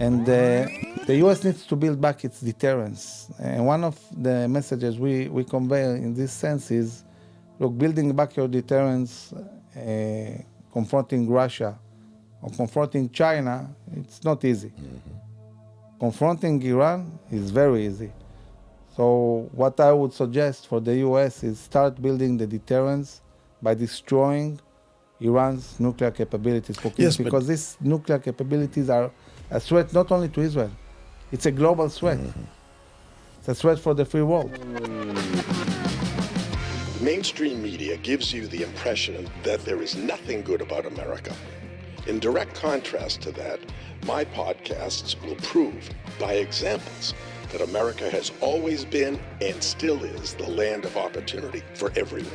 And the U.S. needs to build back its deterrence. And one of the messages we convey in this sense is, look, building back your deterrence, confronting Russia or confronting China, it's not easy. Mm-hmm. Confronting Iran is very easy. So what I would suggest for the U.S. is start building the deterrence by destroying Iran's nuclear capabilities. Because these nuclear capabilities are a threat not only to Israel, it's a global threat. Mm-hmm. It's a threat for the free world. Mainstream media gives you the impression that there is nothing good about America. In direct contrast to that, my podcasts will prove by examples that America has always been and still is the land of opportunity for everyone.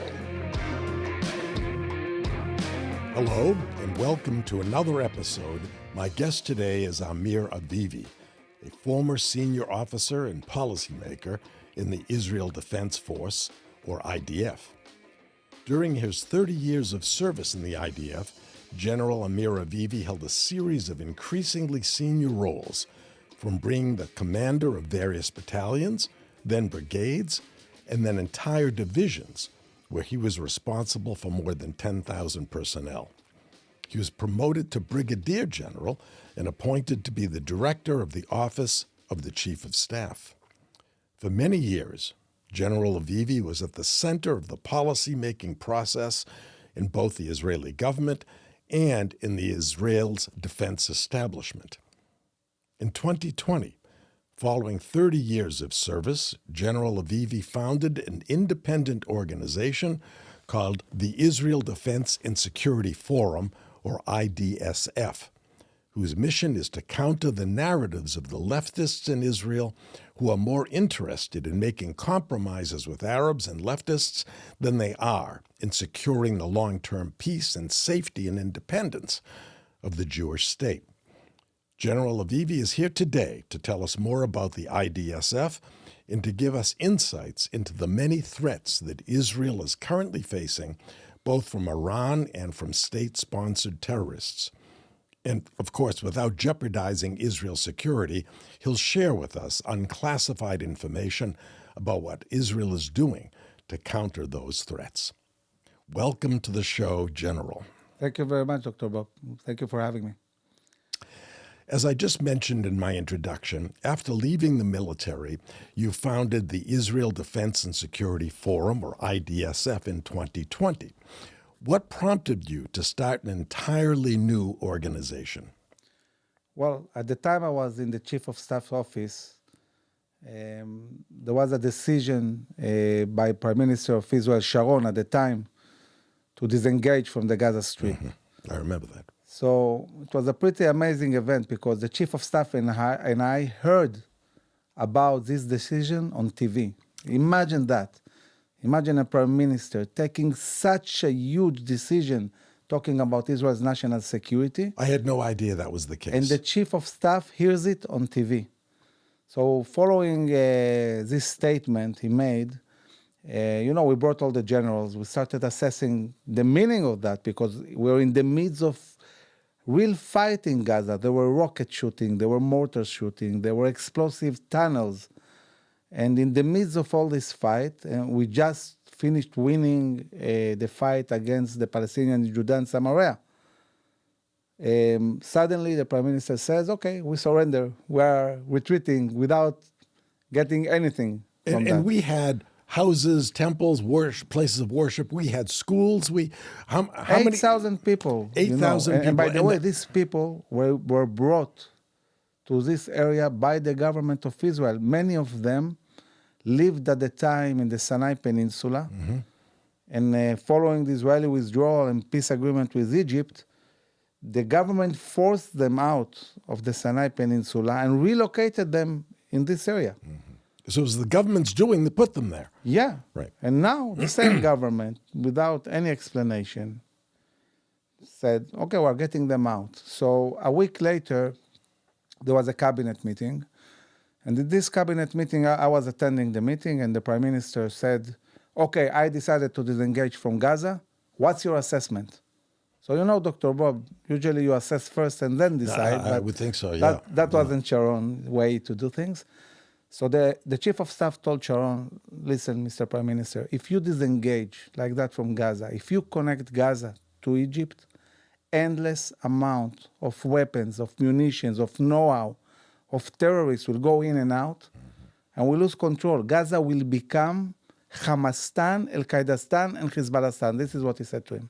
Hello, and welcome to another episode. My guest today is Amir Avivi, a former senior officer and policymaker in the Israel Defense Force, or IDF. During his 30 years of service in the IDF, General Amir Avivi held a series of increasingly senior roles, from being the commander of various battalions, then brigades, and then entire divisions, where he was responsible for more than 10,000 personnel. He was promoted to brigadier general and appointed to be the director of the Office of the Chief of Staff. For many years, General Avivi was at the center of the policy-making process in both the Israeli government and in the Israel's defense establishment. In 2020, following 30 years of service, General Avivi founded an independent organization called the Israel Defense and Security Forum, or IDSF, whose mission is to counter the narratives of the leftists in Israel who are more interested in making compromises with Arabs and leftists than they are in securing the long-term peace and safety and independence of the Jewish state. General Avivi is here today to tell us more about the IDSF and to give us insights into the many threats that Israel is currently facing, both from Iran and from state-sponsored terrorists. And, of course, without jeopardizing Israel's security, he'll share with us unclassified information about what Israel is doing to counter those threats. Welcome to the show, General. Thank you very much, Dr. Bob. Thank you for having me. As I just mentioned in my introduction, after leaving the military, you founded the Israel Defense and Security Forum, or IDSF, in 2020. What prompted you to start an entirely new organization? Well, at the time I was in the Chief of Staff office, there was a decision by Prime Minister of Israel, Sharon, at the time, to disengage from the Gaza Strip. Mm-hmm. I remember that. So it was a pretty amazing event because the Chief of Staff and I heard about this decision on TV. Imagine that. Imagine a Prime Minister taking such a huge decision talking about Israel's national security. I had no idea that was the case. And the Chief of Staff hears it on TV. So following this statement he made, we brought all the generals. We started assessing the meaning of that because we're in the midst of real fight in Gaza. There were rocket shooting, there were mortar shooting, there were explosive tunnels. And in the midst of all this fight, we just finished winning the fight against the Palestinians in Judea and Samaria. Suddenly the Prime Minister says, okay, we surrender. We are retreating without getting anything from that. And we had houses, temples, places of worship. We had schools. How many? 8,000 people. 8,000 people. And by the way, these people were brought to this area by the government of Israel. Many of them lived at the time in the Sinai Peninsula. Mm-hmm. And following the Israeli withdrawal and peace agreement with Egypt, the government forced them out of the Sinai Peninsula and relocated them in this area. Mm-hmm. So it was the government's doing that put them there. Yeah. Right. And now the same government, without any explanation, said, okay, we're getting them out. So a week later, there was a cabinet meeting. And in this cabinet meeting, I was attending the meeting, and the Prime Minister said, okay, I decided to disengage from Gaza. What's your assessment? So, Dr. Bob, usually you assess first and then decide. I but would think so, yeah. That wasn't Sharon's way to do things. So the chief of staff told Sharon, listen, Mr. Prime Minister, if you disengage like that from Gaza, if you connect Gaza to Egypt, endless amount of weapons, of munitions, of know-how, of terrorists will go in and out, and we lose control. Gaza will become Hamastan, Al-Qaedastan, and Hezbollahstan. This is what he said to him.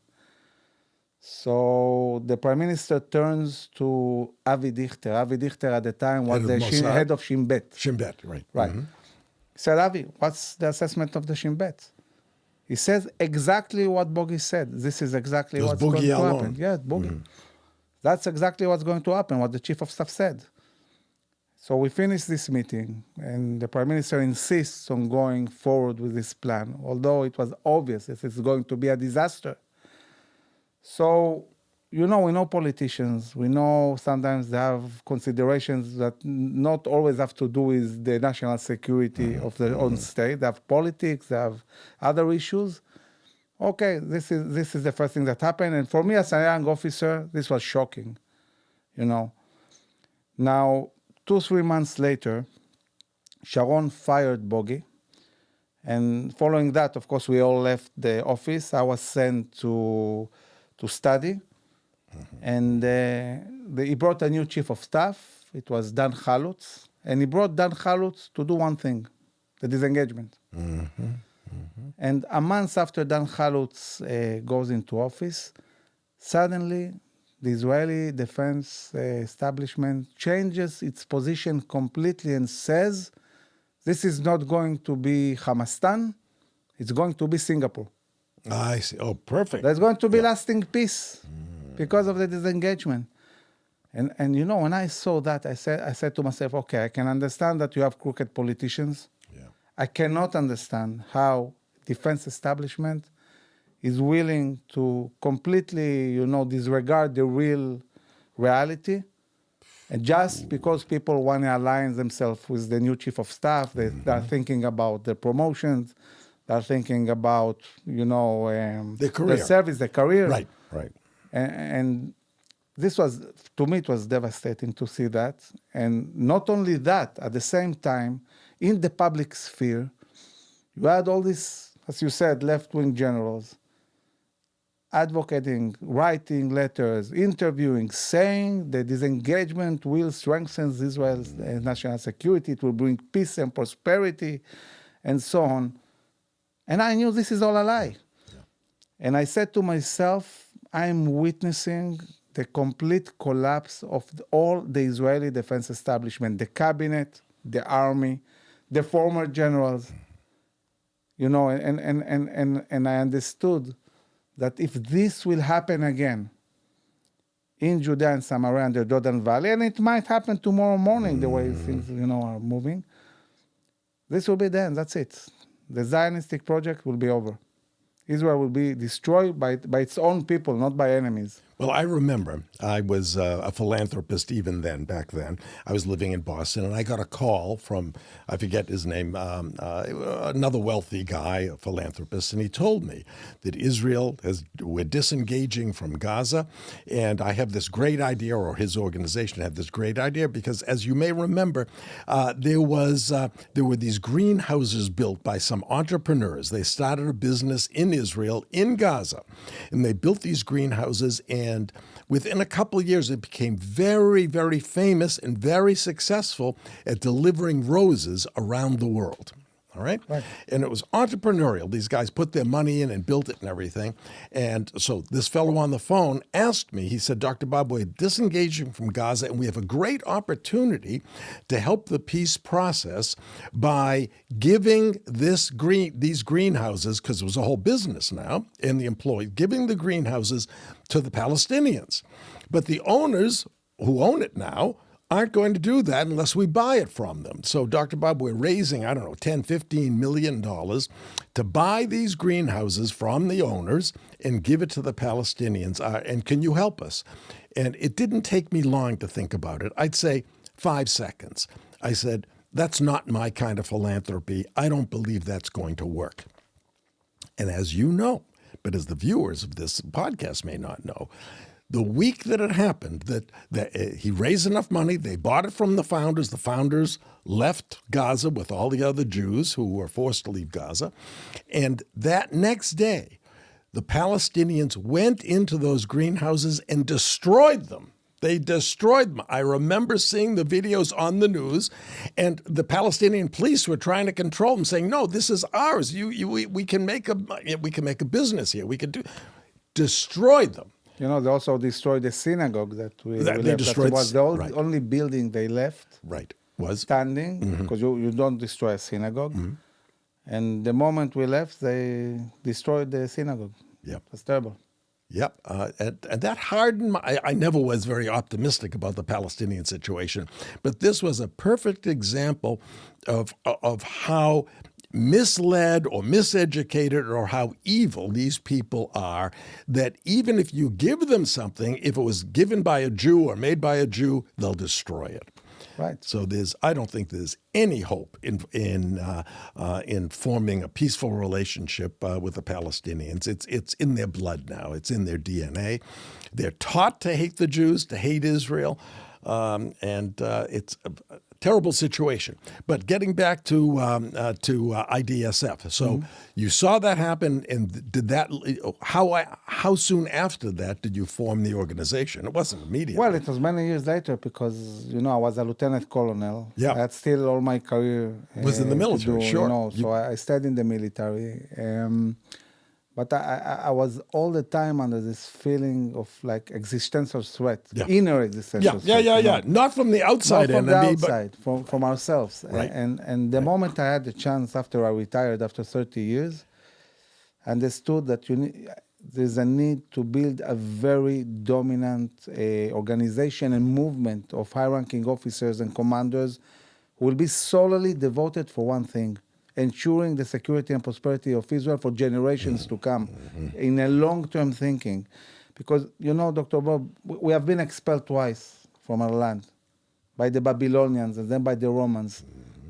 So the Prime Minister turns to Avi Dichter. Avi Dichter at the time was the head of Shin Bet. Shin Bet, right. Right. Mm-hmm. He said, Avi, what's the assessment of the Shin Bet? He says exactly what Bogi said. This is exactly what's going to happen. Yeah, Bogi. Mm-hmm. That's exactly what's going to happen, what the Chief of Staff said. So we finished this meeting, and the Prime Minister insists on going forward with this plan, although it was obvious that it's going to be a disaster. So, we know politicians. We know sometimes they have considerations that not always have to do with the national security of their own state. They have politics, they have other issues. Okay, this is the first thing that happened. And for me as a young officer, this was shocking, Now, 2-3 months later, Sharon fired Bogi. And following that, of course, we all left the office. I was sent to study. And he brought a new chief of staff. It was Dan Chalutz. And he brought Dan Chalutz to do one thing, the disengagement. And a month after Dan Chalutz goes into office, suddenly the Israeli defense establishment changes its position completely and says, this is not going to be Hamastan, it's going to be Singapore. I see. Oh, perfect. There's going to be lasting peace because of the disengagement. And when I saw that, I said to myself, okay, I can understand that you have crooked politicians. Yeah. I cannot understand how defense establishment is willing to completely, disregard the real reality. And just because people want to align themselves with the new chief of staff, they are thinking about the promotions, they're thinking about, the career. The service, the career. Right. And this was, to me, it was devastating to see that. And not only that, at the same time, in the public sphere, you had all these, as you said, left-wing generals advocating, writing letters, interviewing, saying the disengagement will strengthen Israel's national security, it will bring peace and prosperity, and so on. And I knew this is all a lie. Yeah. And I said to myself, I'm witnessing the complete collapse of all the Israeli defense establishment, the cabinet, the army, the former generals, and I understood that if this will happen again in Judea and Samaria and the Jordan Valley, and it might happen tomorrow morning, the way things, are moving, this will be the end, that's it. The Zionistic project will be over. Israel will be destroyed by its own people, not by enemies. Well, I remember I was a philanthropist even then, back then. I was living in Boston, and I got a call from, I forget his name, another wealthy guy, a philanthropist, and he told me that we're disengaging from Gaza, and I have this great idea, or his organization had this great idea, because as you may remember, there were these greenhouses built by some entrepreneurs. They started a business in Israel, in Gaza, and they built these greenhouses, and within a couple of years, it became very, very famous and very successful at delivering roses around the world. All right? And it was entrepreneurial. These guys put their money in and built it and everything. And so this fellow on the phone asked me, he said, Dr. Bob, we're disengaging from Gaza, and we have a great opportunity to help the peace process by giving these greenhouses, because it was a whole business now, and the employees, giving the greenhouses to the Palestinians. But the owners who own it now aren't going to do that unless we buy it from them. So, Dr. Bob, we're raising, $10-15 million to buy these greenhouses from the owners and give it to the Palestinians. And can you help us? And it didn't take me long to think about it. I'd say 5 seconds. I said, that's not my kind of philanthropy. I don't believe that's going to work. And as you know, but as the viewers of this podcast may not know, the week that it happened, that he raised enough money, they bought it from the founders. The founders left Gaza with all the other Jews who were forced to leave Gaza. And that next day, the Palestinians went into those greenhouses and destroyed them. They destroyed them. I remember seeing the videos on the news, and the Palestinian police were trying to control them, saying, "No, this is ours. We can make a business here. We can destroyed them." You know, they also destroyed the synagogue that we They left. destroyed That was the right. only building they left Right. Was standing, because you don't destroy a synagogue. And the moment we left, they destroyed the synagogue. Yep. It's terrible. Yep, and that hardened I never was very optimistic about the Palestinian situation, but this was a perfect example of how misled or miseducated or how evil these people are, that even if you give them something, if it was given by a Jew or made by a Jew, they'll destroy it. Right. So I don't think there's any hope in forming a peaceful relationship with the Palestinians. It's in their blood now. It's in their DNA. They're taught to hate the Jews, to hate Israel, and it's a terrible situation. But getting back to IDSF, so you saw that happen, and did that? How soon after that did you form the organization? It wasn't immediate. Well, it was many years later because, I was a lieutenant colonel. Yeah. I had still all my career. Was in the military, sure. So I stayed in the military. But I was all the time under this feeling of like existential threat, inner existential threat. Yeah. Not from the outside Not from the enemy, outside, from ourselves. Right. And the moment I had the chance after I retired, after 30 years, I understood that there's a need to build a very dominant organization and movement of high-ranking officers and commanders who will be solely devoted for one thing: ensuring the security and prosperity of Israel for generations to come, in a long-term thinking. Because, Dr. Bob, we have been expelled twice from our land, by the Babylonians and then by the Romans.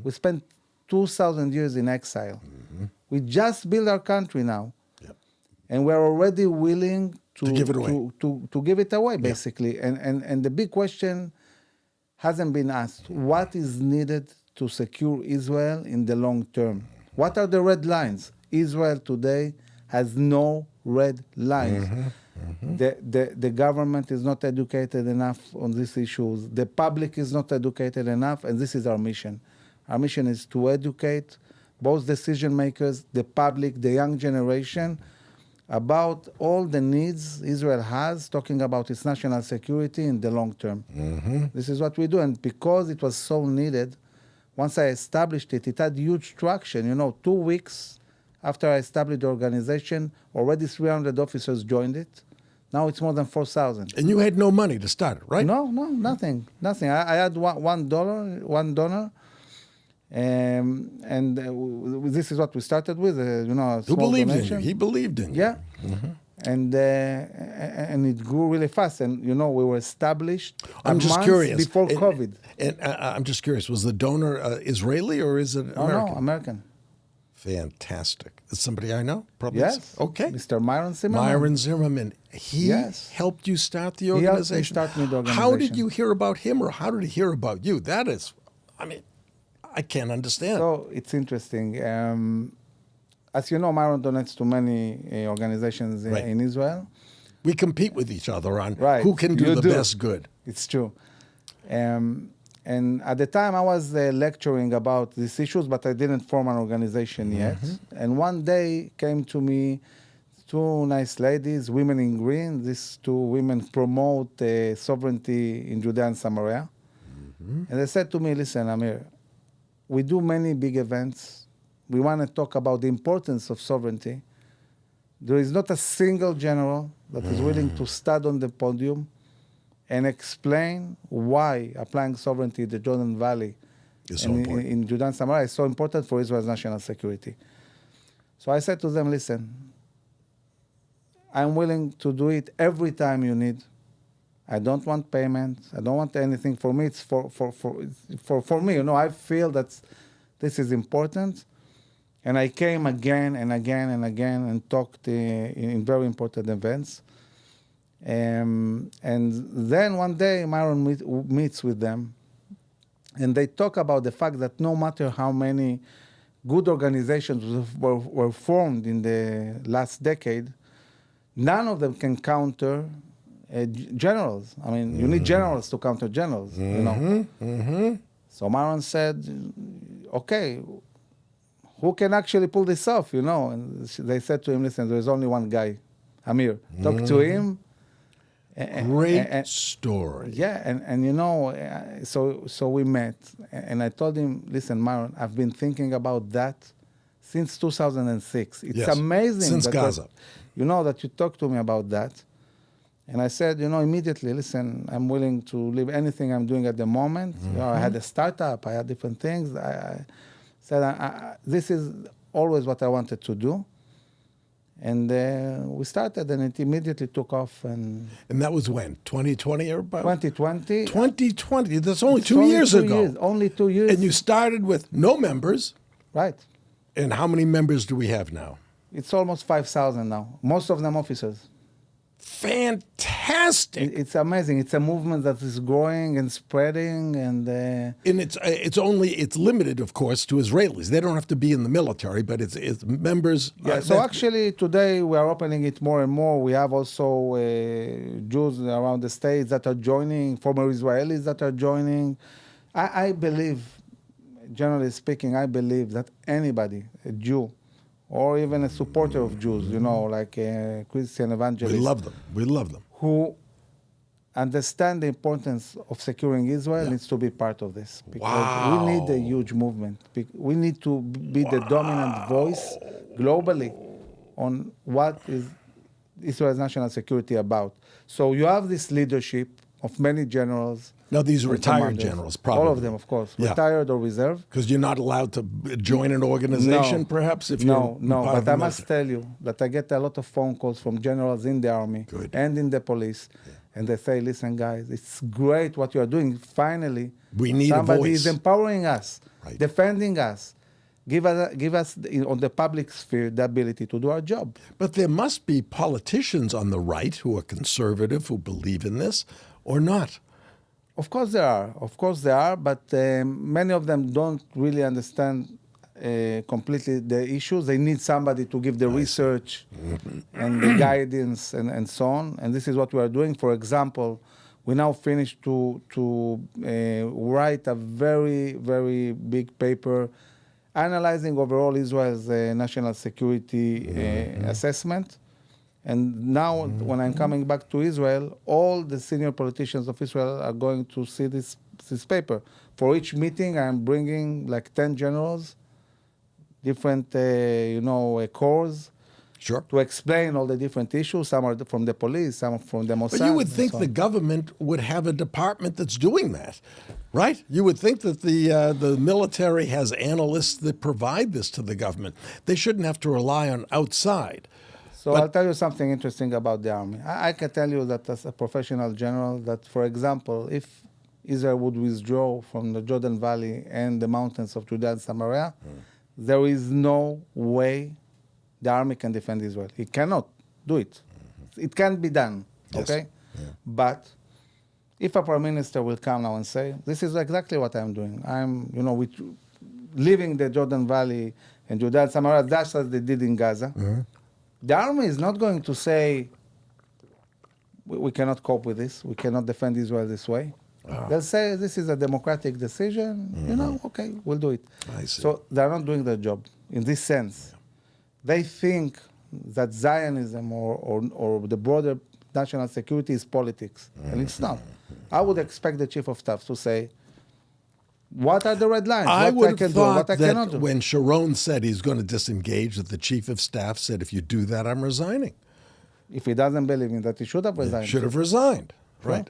We spent 2,000 years in exile. We just built our country now. Yep. And we're already willing to give it away. To give it away, basically. And the big question hasn't been asked. What is needed to secure Israel in the long term? What are the red lines? Israel today has no red lines. The government is not educated enough on these issues. The public is not educated enough, and this is our mission. Our mission is to educate both decision makers, the public, the young generation, about all the needs Israel has, talking about its national security in the long term. This is what we do, and because it was so needed, once I established it, it had huge traction. 2 weeks after I established the organization, already 300 officers joined it. Now it's more than 4,000. And you had no money to start it, right? No, nothing. I had $1 donor. This is what we started with, a small Who believed donation. in you? He believed in you. Yeah. And it grew really fast. And, we were established I'm just months curious. before COVID. And I'm just curious, was the donor Israeli or is it American? No, American. Fantastic. Is somebody I know? Probably. Yes. Okay. Mr. Myron Zimmerman. Myron Zimmerman. He helped you start the organization. He helped me start the organization. How did you hear about him, or how did he hear about you? That is, I can't understand. So it's interesting. As you know, Myron donates to many organizations in Israel. We compete with each other on Right. who can do You the do. best good. It's true. And at the time, I was lecturing about these issues, but I didn't form an organization yet. And one day came to me two nice ladies, women in green. These two women promote sovereignty in Judea and Samaria. And they said to me, "Listen, Amir, we do many big events. We want to talk about the importance of sovereignty. There is not a single general that is willing to stand on the podium and explain why applying sovereignty in the Jordan Valley Is so important. in Judea and Samaria is so important for Israel's national security." So I said to them, "Listen, I'm willing to do it every time you need. I don't want payment. I don't want anything. For me, it's for me. I feel that this is important, And I came again and again and again and talked in very important events. And then one day, Myron meets with them, and they talk about the fact that no matter how many good organizations were formed in the last decade, none of them can counter generals. I mean, you need generals to counter generals, you know. So Myron said, okay, who can actually pull this off, you know? And they said to him, listen, there's only one guy, Amir. Talk to him. Great story. Yeah, and you know, so we met, and I told him, listen, Myron, I've been thinking about that since 2006. It's amazing. Since Gaza. You know, that you talked to me about that. And I said, you know, immediately, listen, I'm willing to leave anything I'm doing at the moment. You know, I had a startup, I had different things. I said, this is always what I wanted to do. And we started, and it immediately took off. And that was when? 2020, everybody? 2020. 2020. That's only two years ago. Only 2 years. And you started with no members. Right. And how many members do we have now? It's almost 5,000 now. Most of them officers. Fantastic. It's amazing. It's a movement that is growing and spreading, and it's limited, of course, to Israelis. They don't have to be in the military, but it's members. Yeah. So actually, today we are opening it more and more. We have also Jews around the states that are joining, former Israelis that are joining. I believe, generally speaking, I believe that anybody, a Jew, or even a supporter of Jews, you know, like a Christian evangelist. We love them. We love them. Who understand the importance of securing Israel needs to be part of this. Because we need a huge movement. We need to be the dominant voice globally on what is Israel's national security about. So you have this leadership of many generals. Now, these are retired generals, probably. All of them, of course. Retired or reserve. Because you're not allowed to join an organization, perhaps? If No. But I must tell you that I get a lot of phone calls from generals in the army and in the police. Yeah. And they say, listen, guys, it's great what you're doing. Finally, we need somebody a voice. Is empowering us, defending us. Give us on the public sphere the ability to do our job. But there must be politicians on the right who are conservative, who believe in this, or not? Of course there are, but many of them don't really understand completely the issues. They need somebody to give the research and the guidance and so on. And this is what we are doing. For example, we now finished to write a very, very big paper analyzing overall Israel's national security assessment. And now, when I'm coming back to Israel, all the senior politicians of Israel are going to see this paper. For each meeting, I'm bringing like 10 generals, different, corps, to explain all the different issues. Some are from the police, some are from the Mossad. But you would think the government would have a department that's doing that, right? You would think that the military has analysts that provide this to the government. They shouldn't have to rely on outside. So I'll tell you something interesting about the army. I can tell you that as a professional general, that, for example, if Israel would withdraw from the Jordan Valley and the mountains of Judea and Samaria, there is no way the army can defend Israel. It cannot do it. It can't be done, okay? Yeah. But if a prime minister will come now and say, this is exactly what I'm doing. I'm, leaving the Jordan Valley and Judea and Samaria, that's what they did in Gaza. The army is not going to say, we cannot cope with this, we cannot defend Israel this way. They'll say, this is a democratic decision, okay, we'll do it. I see. So they're not doing their job in this sense. They think that Zionism or the broader national security is politics, and it's not. I would expect the chief of staff to say, what are the red lines? What I can do, what I cannot do. When Sharon said he's going to disengage, that the chief of staff said, if you do that, I'm resigning. If he doesn't believe in that, he should have resigned. He should have resigned, right.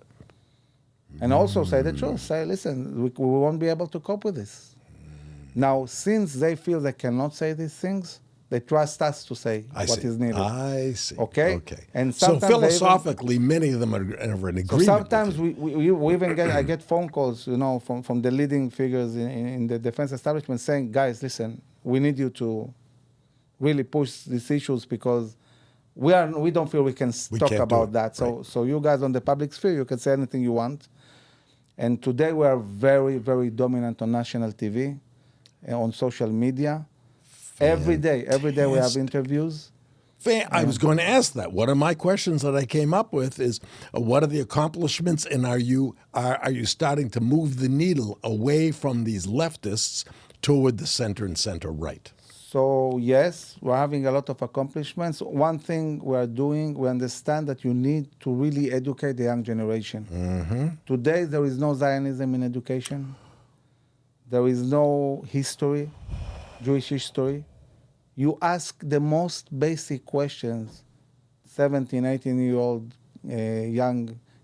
And also say the truth. Say, listen, we won't be able to cope with this. Now, since they feel they cannot say these things, they trust us to say what is needed. I see. Okay? And so philosophically, many of them are in agreement. So sometimes we even I get phone calls, from the leading figures in the defense establishment saying, guys, listen, we need you to really push these issues because we don't feel we can talk can't do about it, that. So right. so you guys on the public sphere, you can say anything you want. And today we are very, very dominant on national TV, on social media. Every day we have Fantastic. interviews. I was going to ask that. One of my questions that I came up with is, what are the accomplishments, and are you starting to move the needle away from these leftists toward the center and center right? So yes, we're having a lot of accomplishments. One thing we are doing, we understand that you need to really educate the young generation. Today there is no Zionism in education. There is no history, Jewish history. You ask the most basic questions, 17, 18-year-old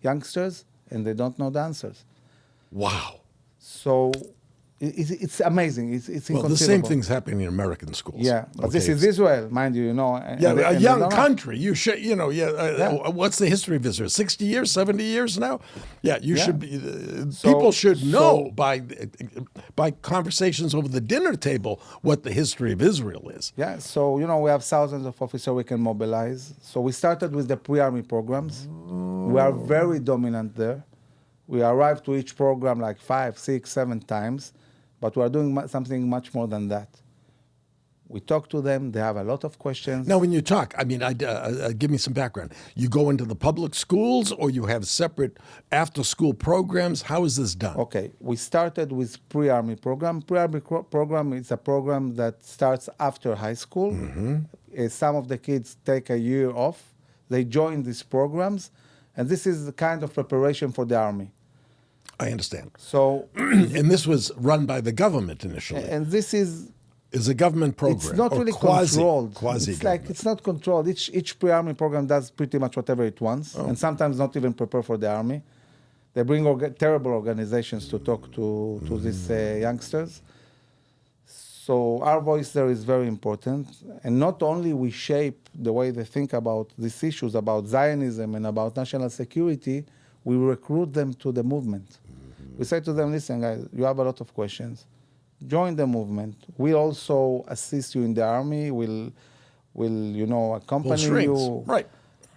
youngsters, and they don't know the answers. Wow. So it's amazing. It's inconceivable. Well, the same thing's happening in American schools. Yeah, but Okay, this is Israel, mind you, Yeah, a and young they don't know. country. You should, what's the history of Israel? 60 years, 70 years now? Yeah, you should be. People should know by conversations over the dinner table what the history of Israel is. Yeah, so, we have thousands of officers we can mobilize. So we started with the pre-army programs. We are very dominant there. We arrived to each program like 5, 6, 7 times, but we are doing something much more than that. We talk to them. They have a lot of questions. Now, when you talk, I mean, give me some background. You go into the public schools, or you have separate after-school programs? How is this done? Okay, we started with pre-army program. Pre-army program is a program that starts after high school. Some of the kids take a year off. They join these programs, and this is the kind of preparation for the army. I understand. So, And this was run by the government initially. and this is A government program. it's not or really quasi, controlled. Quasi It's like it's not controlled. Each pre-army program does pretty much whatever it wants, and sometimes not even prepare for the army. They bring terrible organizations to talk to these youngsters. So our voice there is very important, and not only we shape the way they think about these issues, about Zionism and about national security, we recruit them to the movement. We say to them, listen, guys, you have a lot of questions. Join the movement. We'll also assist you in the army. We'll accompany strings. you. Right.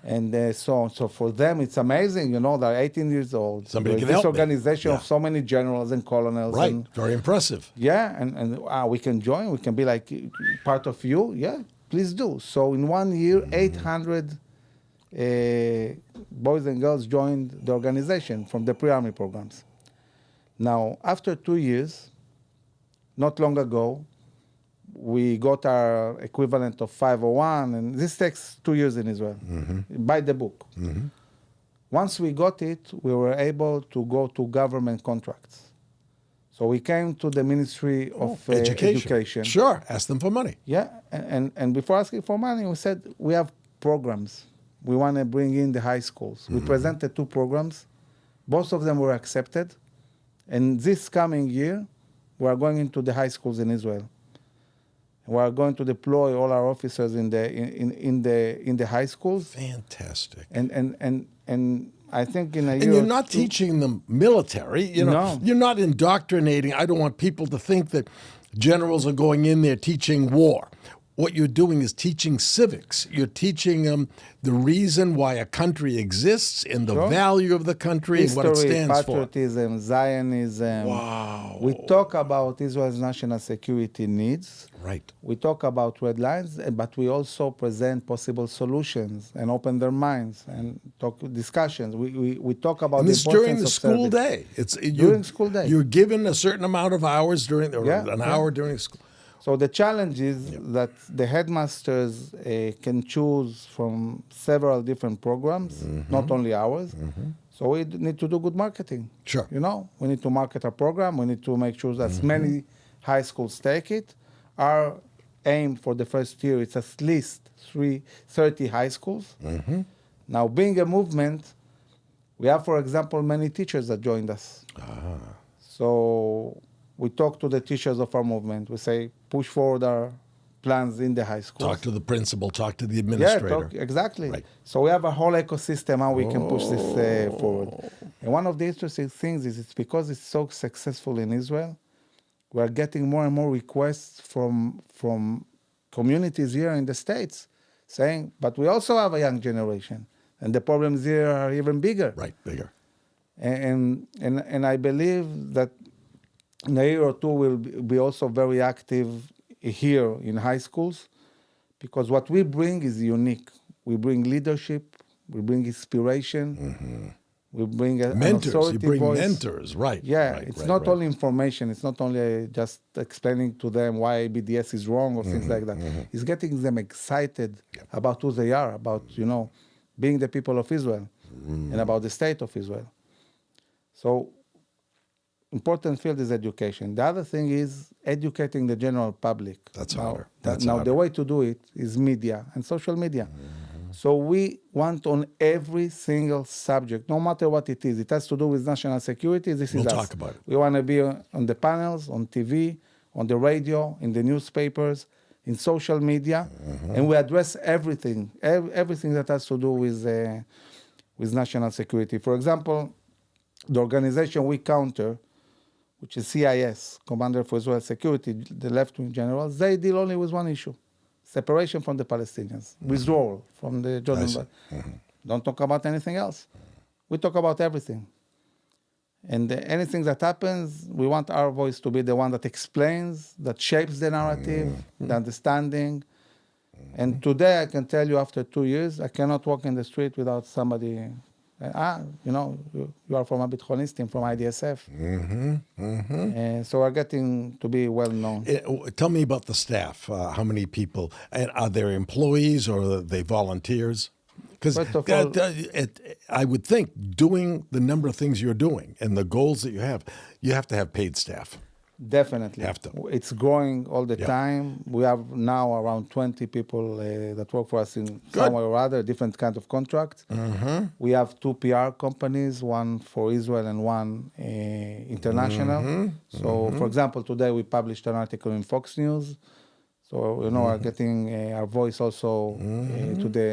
And so on. So for them, it's amazing. They're 18 years old. Somebody There's can this help me. organization Yeah. of so many generals and colonels. Right. And, Very impressive. yeah, and we can join. We can be like part of you. Yeah, please do. So in 1 year, 800 boys and girls joined the organization from the pre-army programs. Now, after 2 years, not long ago, we got our equivalent of 501, and this takes 2 years in Israel, by the book. Once we got it, we were able to go to government contracts. So we came to the Ministry of Education. Sure. Ask them for money. Yeah, and before asking for money, we said, we have programs. We want to bring in the high schools. We presented 2 programs. Both of them were accepted. And this coming year, we are going into the high schools in Israel. We are going to deploy all our officers in the high schools. Fantastic. And I think in a year. And you're or not two- teaching them military. No. You're not indoctrinating. I don't want people to think that generals are going in there teaching war. What you're doing is teaching civics. You're teaching them the reason why a country exists and the Sure. value of the country and what it history, stands for. patriotism, Zionism. Wow. We talk about Israel's national security needs. Right. We talk about red lines, but we also present possible solutions and open their minds and talk discussions. We talk about And the this is importance during the of school service. day. During school day. You're given a certain amount of hours during, or Yeah, an yeah. hour during school. So the challenge is that the headmasters can choose from several different programs, not only ours. So we need to do good marketing. Sure. We need to market our program. We need to make sure that as many high schools take it. Our aim for the first year is at least 30 high schools. Now, being a movement, we have, for example, many teachers that joined us. So we talk to the teachers of our movement. We say, push forward our plans in the high schools. Talk to the principal, talk to the Yeah, administrator. exactly. Right. So we have a whole ecosystem how we can push this forward. And one of the interesting things is it's because it's so successful in Israel, we are getting more and more requests from communities here in the States saying, but we also have a young generation, and the problems here are even bigger. Right, bigger. And I believe that in a year or two we'll be also very active here in high schools, because what we bring is unique. We bring leadership, we bring inspiration, we bring an Mentors, authority you bring voice. mentors, right. Yeah, right, it's right, not right. only information, it's not only just explaining to them why BDS is wrong or things like that. It's getting them excited about who they are, about, being the people of Israel and about the state of Israel. So, important field is education. The other thing is educating the general public. That's now, harder. that- That's now harder. the way to do it is media and social media. So we want on every single subject, no matter what it is, it has to do with national security, this is We'll us. talk about it. We want to be on the panels, on TV, on the radio, in the newspapers, in social media, and we address everything, everything that has to do with national security. For example, the organization we counter, which is CIS, Commander for Israel Security, the left-wing generals, they deal only with one issue: separation from the Palestinians, withdrawal from the Jordan Valley. Don't talk about anything else. We talk about everything. And anything that happens, we want our voice to be the one that explains, that shapes the narrative, the understanding. And today, I can tell you, after 2 years, I cannot walk in the street without somebody, you are from a Bitchonistim, from IDSF. So we're getting to be well known. Tell me about the staff. How many people? And are they employees or are they volunteers? Because First of all, I would think doing the number of things you're doing and the goals that you have to have paid staff. Definitely. Have to. It's growing all the Yeah. time. We have now around 20 people that work for us in Good. some way or other, different kind of contracts. We have 2 PR companies, one for Israel and one international. So, for example, today we published an article in Fox News. So, we're getting our voice also to the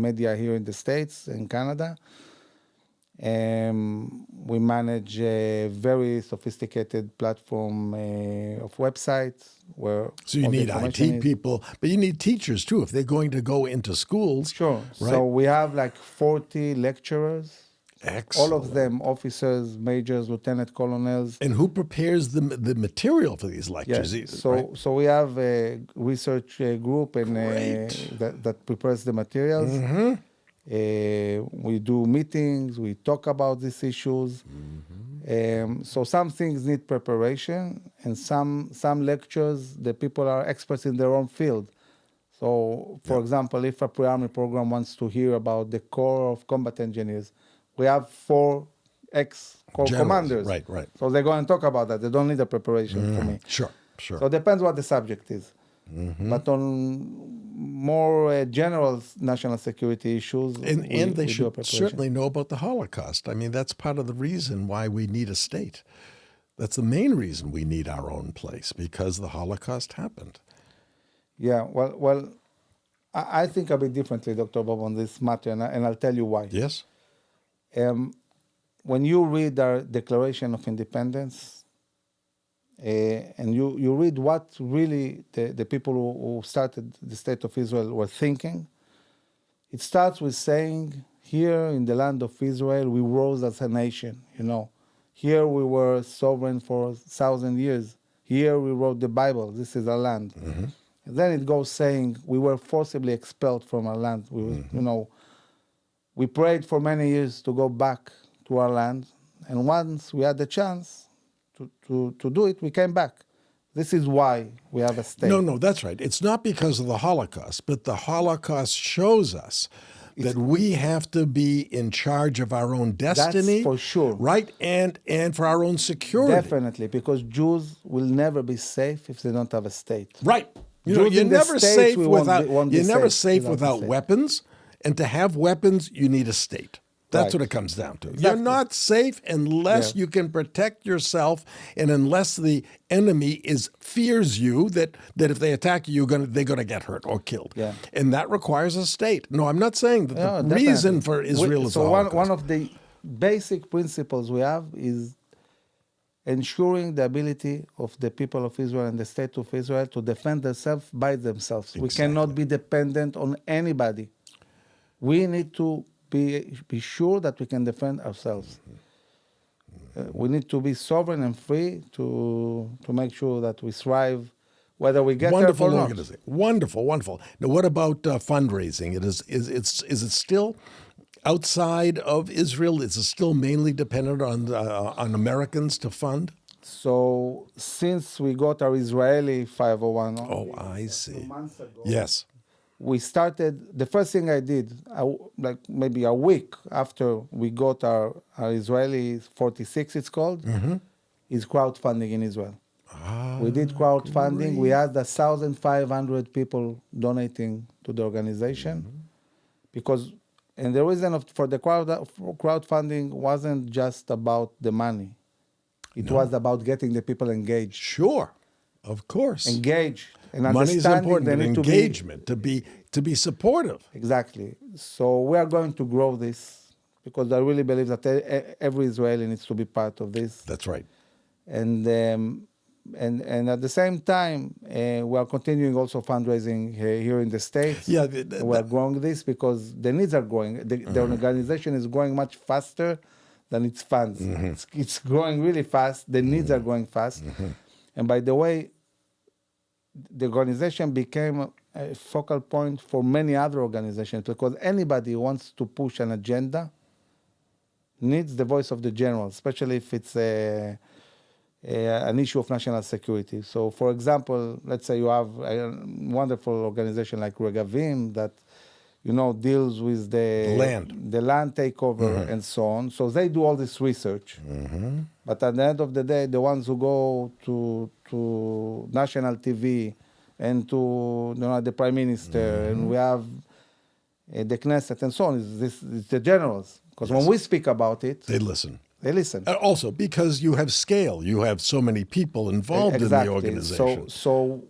media here in the States and Canada. We manage a very sophisticated platform of websites where So you all the need information IT is. people, but you need teachers too. If they're going to go into schools, Sure. right? So we have like 40 lecturers, Excellent. all of them officers, majors, lieutenant colonels. And who prepares the material for these lectures? Yes. Right? So we have a research group and Great. that prepares the materials. We do meetings. We talk about these issues. So some things need preparation, and some lectures, the people are experts in their own field. So, for example, if a pre-army program wants to hear about the Corps of Combat Engineers, we have 4 ex-corps Generals, commanders. right. So they go and talk about that. They don't need a preparation for me. Sure. So it depends what the subject is. But on more general national security issues, And we they do a should preparation. certainly know about the Holocaust. I mean, that's part of the reason why we need a state. That's the main reason we need our own place, because the Holocaust happened. Yeah, well, I think a bit differently, Dr. Bob, on this matter, and I'll tell you why. Yes? When you read our Declaration of Independence, and you read what really the people who started the State of Israel were thinking, it starts with saying, here in the land of Israel, we rose as a nation, Here we were sovereign for 1,000 years. Here we wrote the Bible. This is our land. And then it goes saying, we were forcibly expelled from our land. We prayed for many years to go back to our land. And once we had the chance to do it, we came back. This is why we have a state. No, that's right. It's not because of the Holocaust, but the Holocaust shows us that we have to be in charge of our own destiny. That's for sure. Right? And for our own security. Definitely, because Jews will never be safe if they don't have a state. Right. Jews You're in the never States, safe we won't without be- won't be you're never safe safe without a without state. weapons. And to have weapons, you need a state. That's Right. what it comes down to. Exactly. You're not safe unless you can protect yourself, and unless the enemy fears you that if they attack you, they're going to get hurt or killed. Yeah. And that requires a state. No, I'm not saying that No, the definitely. reason for Israel is the So Holocaust. one of the basic principles we have is ensuring the ability of the people of Israel and the state of Israel to defend themselves by themselves. We cannot be dependent on anybody. We need to be sure that we can defend ourselves. We need to be sovereign and free to make sure that we thrive, whether we get there or not. Organization. Wonderful, wonderful. Now, what about fundraising? Is it still outside of Israel? Is it still mainly dependent on Americans to fund? So since we got our Israeli 501, I see. 2 months ago, Yes. we started. The first thing I did, like maybe a week after we got our Israeli 46, it's called, is crowdfunding in Israel. We did crowdfunding. We had 1,500 people donating to the organization because, and the reason for the crowdfunding wasn't just about the money. It was about getting the people engaged. Sure, of course. Engaged and Money is understanding important, they but need engagement, to be supportive. Exactly. So we are going to grow this because I really believe that every Israeli needs to be part of this. That's right. And at the same time, we are continuing also fundraising here in the States. Yeah, we are growing this because the needs are growing. The organization is growing much faster than its funds. It's growing really fast. The needs are growing fast. And by the way, the organization became a focal point for many other organizations because anybody who wants to push an agenda needs the voice of the general, especially if it's an issue of national security. So, for example, let's say you have a wonderful organization like Regavim that, deals with the land takeover and so on. So they do all this research. But at the end of the day, the ones who go to national TV and to the Prime Minister, and we have the Knesset and so on, it's the generals. Because when we speak about it, they listen. They listen. Also, because you have scale, you have so many people involved in the organization. So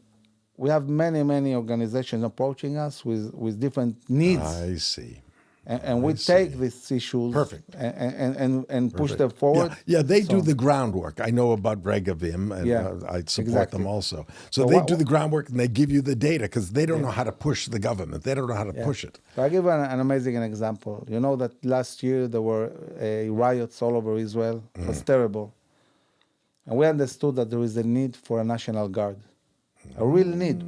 we have many organizations approaching us with different needs. I see. And we take these issues and push them forward. Yeah, they do the groundwork. I know about Regavim, and I support them also. So they do the groundwork, and they give you the data, because they don't know how to push the government. They don't know how to push it. So I'll give an amazing example. You know that last year there were riots all over Israel. It was terrible. And we understood that there is a need for a national guard. A real need.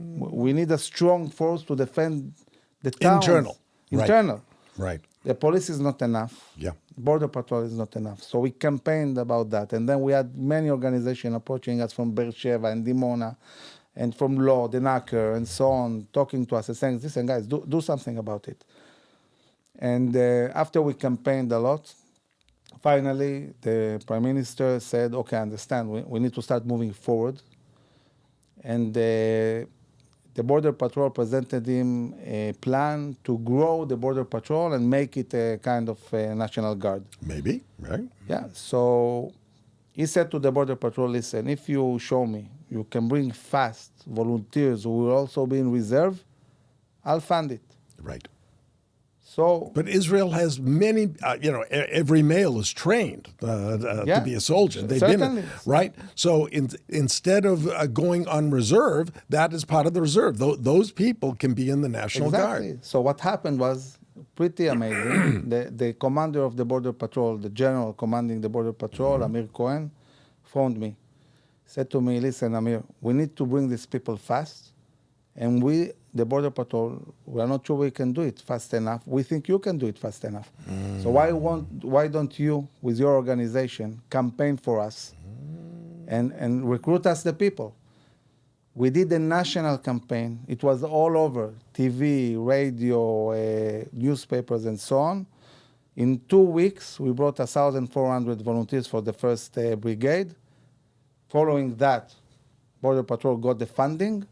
We need a strong force to defend the towns. Internal. Right. The police is not enough. Yeah. Border Patrol is not enough. So we campaigned about that. And then we had many organizations approaching us from Beersheba and Dimona and from Lod and Aker and so on, talking to us and saying, listen, guys, do something about it. And after we campaigned a lot, finally, the Prime Minister said, okay, I understand. We need to start moving forward. And the Border Patrol presented him a plan to grow the Border Patrol and make it a kind of a National Guard. Maybe, right? Yeah, so he said to the Border Patrol, listen, if you show me you can bring fast volunteers who will also be in reserve, I'll fund it. Right. So, but Israel has many, every male is trained to be a soldier. They've certainly. Been, right? So instead of going on reserve, that is part of the reserve. Those people can be in the National Guard. So what happened was pretty amazing. The commander of the Border Patrol, the general commanding the Border Patrol, Amir Cohen, phoned me. Said to me, listen, Amir, we need to bring these people fast. And we, the Border Patrol, we are not sure we can do it fast enough. We think you can do it fast enough. So why don't you, with your organization, campaign for us and recruit us the people? We did a national campaign. It was all over, TV, radio, newspapers, and so on. In 2 weeks, we brought 1,400 volunteers for the first brigade. Following that, Border Patrol got the funding.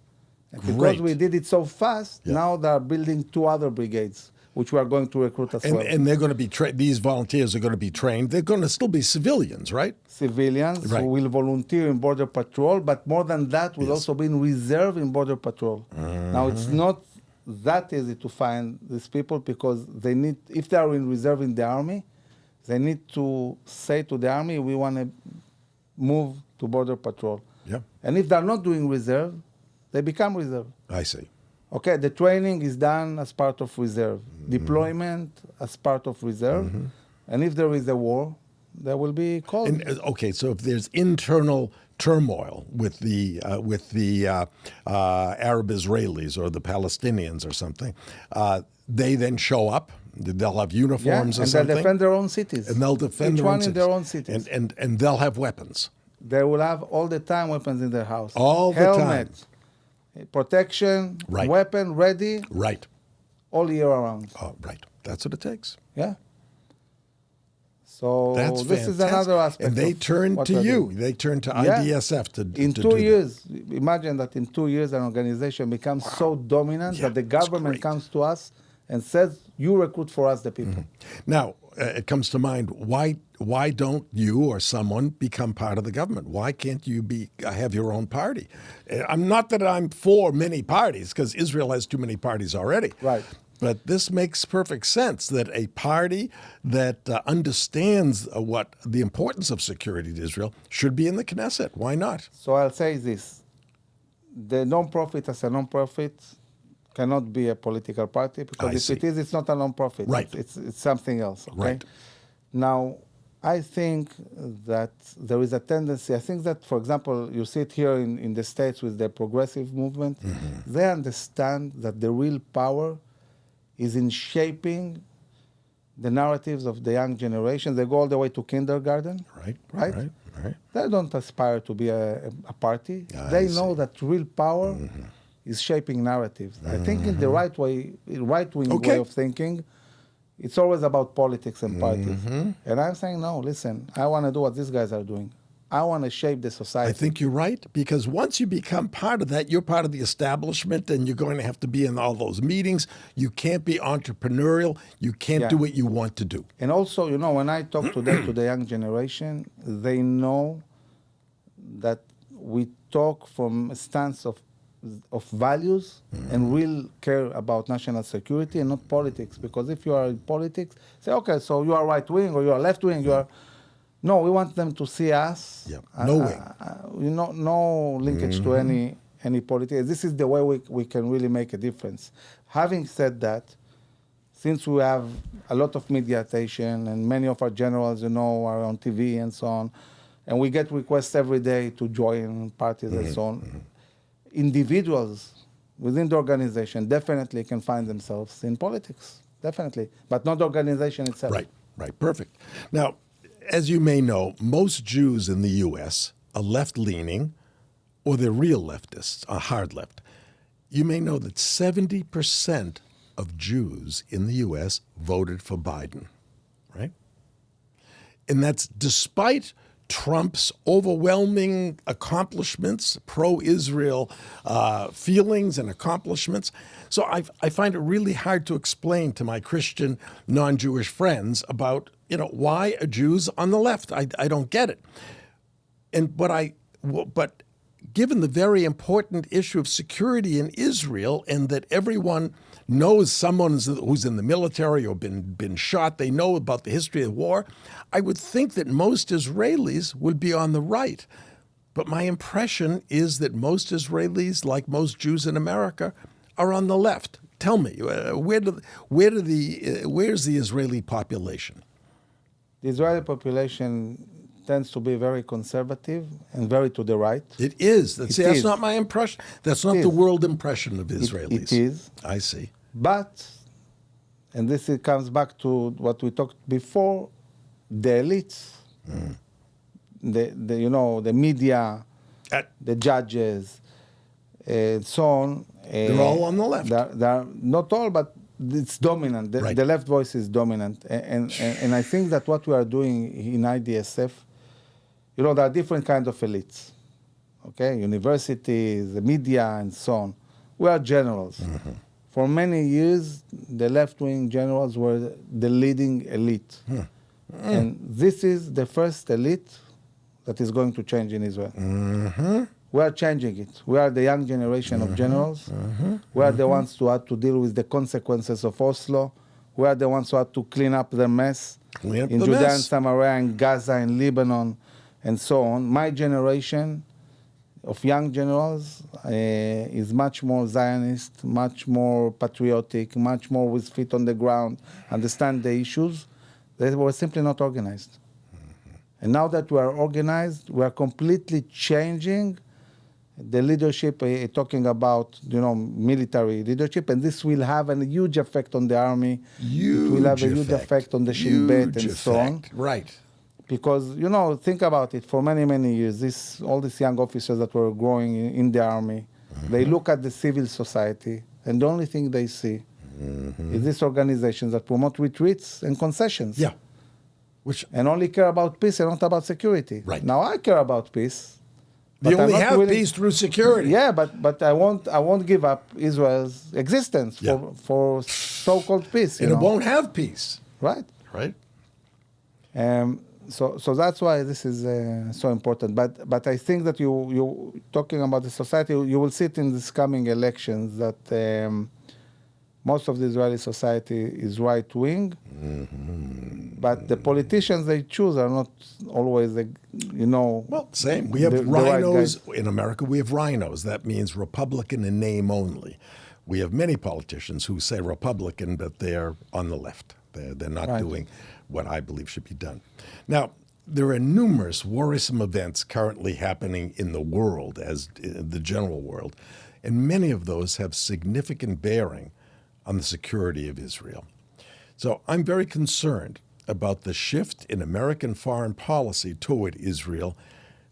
And because we did it so fast, now they are building 2 other brigades, which we are going to recruit as well. And they're going to be these volunteers are going to be trained. They're going to still be civilians, right? Civilians who will volunteer in Border Patrol, but more than that, will also be in reserve in Border Patrol. Now, it's not that easy to find these people because they need, if they are in reserve in the army, they need to say to the army, we want to move to border patrol. Yeah, And if they're not doing reserve, they become reserve. I see. Okay, the training is done as part of reserve. Deployment as part of reserve. And if there is a war, they will be called. And, okay, so if there's internal turmoil with the Arab Israelis or the Palestinians or something, they then show up. They'll have uniforms or and something. they'll defend their own cities. And they'll defend Each their own one in cities. their own cities. And they'll have weapons. They will have all the time weapons in their house. All the Helmet, time. protection, Right. weapon ready Right. all year around. Oh, right. That's what it takes. Yeah. So That's this is fantastic. another aspect. And they of turn what to we're you. doing. They turn to Yeah. IDSF to In to 2 do that. years, imagine that in 2 years an organization becomes so dominant Yeah, that the it's government great. comes to us and says, you recruit for us the people. Now, it comes to mind, why don't you or someone become part of the government? Why can't you have your own party? I'm not that I'm for many parties, because Israel has too many parties already. Right. But this makes perfect sense that a party that understands what the importance of security to Israel should be in the Knesset. Why not? So I'll say this. The non-profit as a non-profit cannot be a political party, because I if see. it is, it's not a non-profit. Right. It's something else. Okay? Right. Now, I think that there is a tendency, I think that, for example, you see it here in the States with the progressive movement, they understand that the real power is in shaping the narratives of the young generation. They go all the way to kindergarten. Right. Right? Right. They don't aspire to be a party. I They see. know that real power is shaping narratives. I think in the right-wing Okay. way of thinking, it's always about politics and parties. And I'm saying, no, listen, I want to do what these guys are doing. I want to shape the society. I think you're right, because once you become part of that, you're part of the establishment, and you're going to have to be in all those meetings. You can't be entrepreneurial. You can't Yeah. do what you want to do. And also, when I talk today to the young generation, they know that we talk from a stance of values and real care about national security and not politics. Because if you are in politics, say, okay, so you are right wing or you are left wing. You are. No, we want them to see us. Yeah, no wing. No linkage to any politics. This is the way we can really make a difference. Having said that, since we have a lot of media attention and many of our generals, are on TV and so on, and we get requests every day to join parties and so on, individuals within the organization definitely can find themselves in politics, definitely, but not the organization itself. Right, perfect. Now, as you may know, most Jews in the U.S. are left-leaning, or they're real leftists, are hard left. You may know that 70% of Jews in the U.S. voted for Biden, right? And that's despite Trump's overwhelming accomplishments, pro-Israel feelings and accomplishments. So I find it really hard to explain to my Christian non-Jewish friends about, why are Jews on the left? I don't get it. But given the very important issue of security in Israel, and that everyone knows someone who's in the military or been shot, they know about the history of war, I would think that most Israelis would be on the right. But my impression is that most Israelis, like most Jews in America, are on the left. Tell me, where's the Israeli population? The Israeli population tends to be very conservative and very to the right. It is. That's is. not my impression. That's not It the is. world impression of Israelis. It is. I see. But, and this comes back to what we talked before, the elites, the media, the judges, and so on. They're all on the left. They're not all, but it's dominant. Right. The left voice is dominant. And I think that what we are doing in IDSF, there are different kinds of elites, okay? Universities, the media, and so on. We are generals. For many years, the left-wing generals were the leading elite. And this is the first elite that is going to change in Israel. We are changing it. We are the young generation of generals. We are the ones who had to deal with the consequences of Oslo. We are the ones who had to clean up the mess in Judea and Samaria and Gaza and Lebanon and so on. My generation of young generals is much more Zionist, much more patriotic, much more with feet on the ground, understand the issues. They were simply not organized. And now that we are organized, we are completely changing the leadership, talking about military leadership, and this will have a huge effect on the army. It will have a huge effect on the Shin Bet and so on. Right. Because, think about it, for many, many years, all these young officers that were growing in the army, they look at the civil society, and the only thing they see is these organizations that promote retreats and concessions. Yeah. And only care about peace and not about security. Right. Now, I care about peace. You only have peace through security. Yeah, but I won't give up Israel's existence for so-called peace. And it won't have peace. Right. Right. So that's why this is so important. But I think that you talking about the society, you will see it in these coming elections that most of the Israeli society is right-wing. But the politicians they choose are not always, Well, same. We have rhinos in America. We have rhinos. That means Republican in name only. We have many politicians who say Republican, but they're on the left. They're not doing what I believe should be done. Now, there are numerous worrisome events currently happening in the world, as the general world, and many of those have significant bearing on the security of Israel. So I'm very concerned about the shift in American foreign policy toward Israel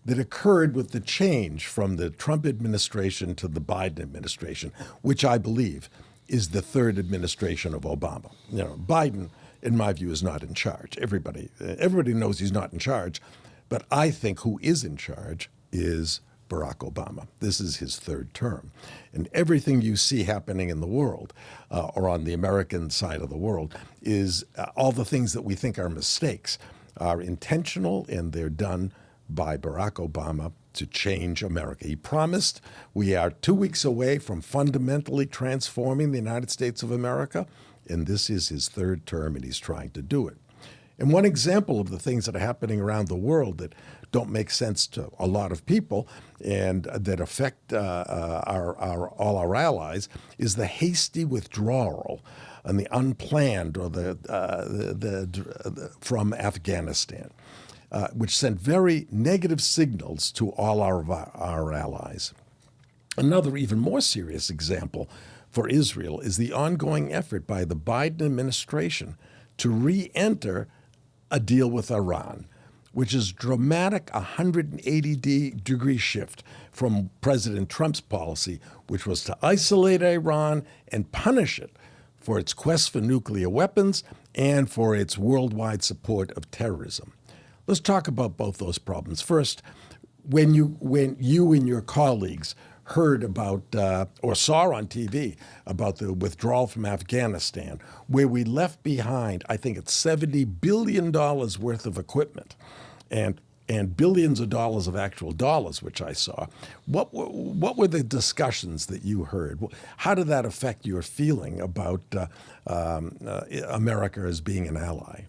that occurred with the change from the Trump administration to the Biden administration, which I believe is the third administration of Obama. Biden, in my view, is not in charge. Everybody knows he's not in charge, but I think who is in charge is Barack Obama. This is his third term. And everything you see happening in the world, or on the American side of the world, is all the things that we think are mistakes are intentional, and they're done by Barack Obama to change America. He promised we are 2 weeks away from fundamentally transforming the United States of America, and this is his third term, and he's trying to do it. And one example of the things that are happening around the world that don't make sense to a lot of people and that affect all our allies is the hasty withdrawal and the unplanned or from Afghanistan, which sent very negative signals to all our allies. Another even more serious example for Israel is the ongoing effort by the Biden administration to re-enter a deal with Iran, which is dramatic 180-degree shift from President Trump's policy, which was to isolate Iran and punish it for its quest for nuclear weapons and for its worldwide support of terrorism. Let's talk about both those problems. First, when you and your colleagues heard about or saw on TV about the withdrawal from Afghanistan, where we left behind, I think it's $70 billion worth of equipment and billions of dollars of actual dollars, which I saw. What were the discussions that you heard? How did that affect your feeling about America as being an ally?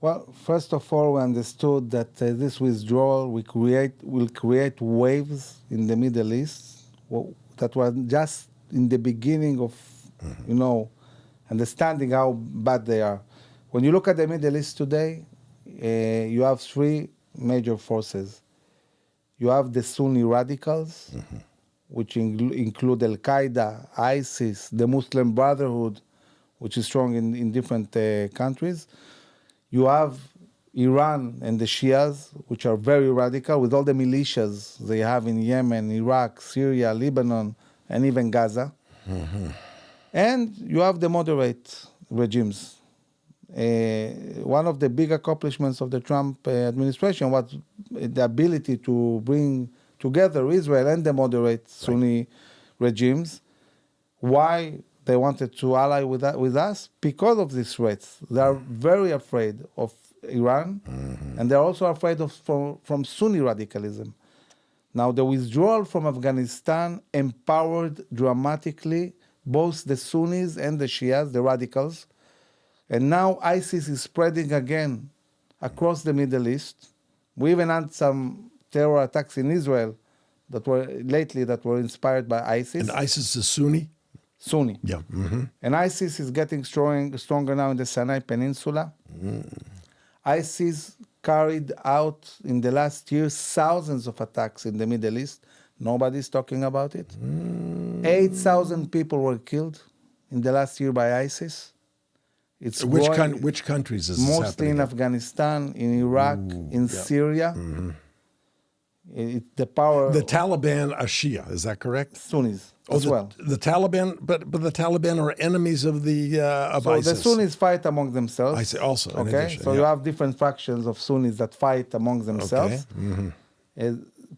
Well, first of all, we understood that this withdrawal will create waves in the Middle East that were just in the beginning of, understanding how bad they are. When you look at the Middle East today, you have three major forces. You have the Sunni radicals, which include Al-Qaeda, ISIS, the Muslim Brotherhood, which is strong in different countries. You have Iran and the Shias, which are very radical, with all the militias they have in Yemen, Iraq, Syria, Lebanon, and even Gaza. And you have the moderate regimes. One of the big accomplishments of the Trump administration was the ability to bring together Israel and the moderate Sunni regimes. Why they wanted to ally with us? Because of these threats. They are very afraid of Iran, and they're also afraid from Sunni radicalism. Now, the withdrawal from Afghanistan empowered dramatically both the Sunnis and the Shias, the radicals. And now ISIS is spreading again across the Middle East We even had some terror attacks in Israel that were inspired by ISIS. And ISIS is Sunni? Sunni. Yeah. Mm-hmm. And ISIS is getting stronger now in the Sinai Peninsula. ISIS carried out in the last year thousands of attacks in the Middle East. Nobody's talking about it. 8,000 people were killed in the last year by ISIS. It's Which countries is this mostly happening in Afghanistan, in Iraq, in Syria. The power. The Taliban are Shia, is that correct? Sunnis as well. The Taliban, but the Taliban are enemies of of So ISIS. the Sunnis fight among themselves. I see. Also, in okay. addition, So you have different factions of Sunnis that fight among themselves.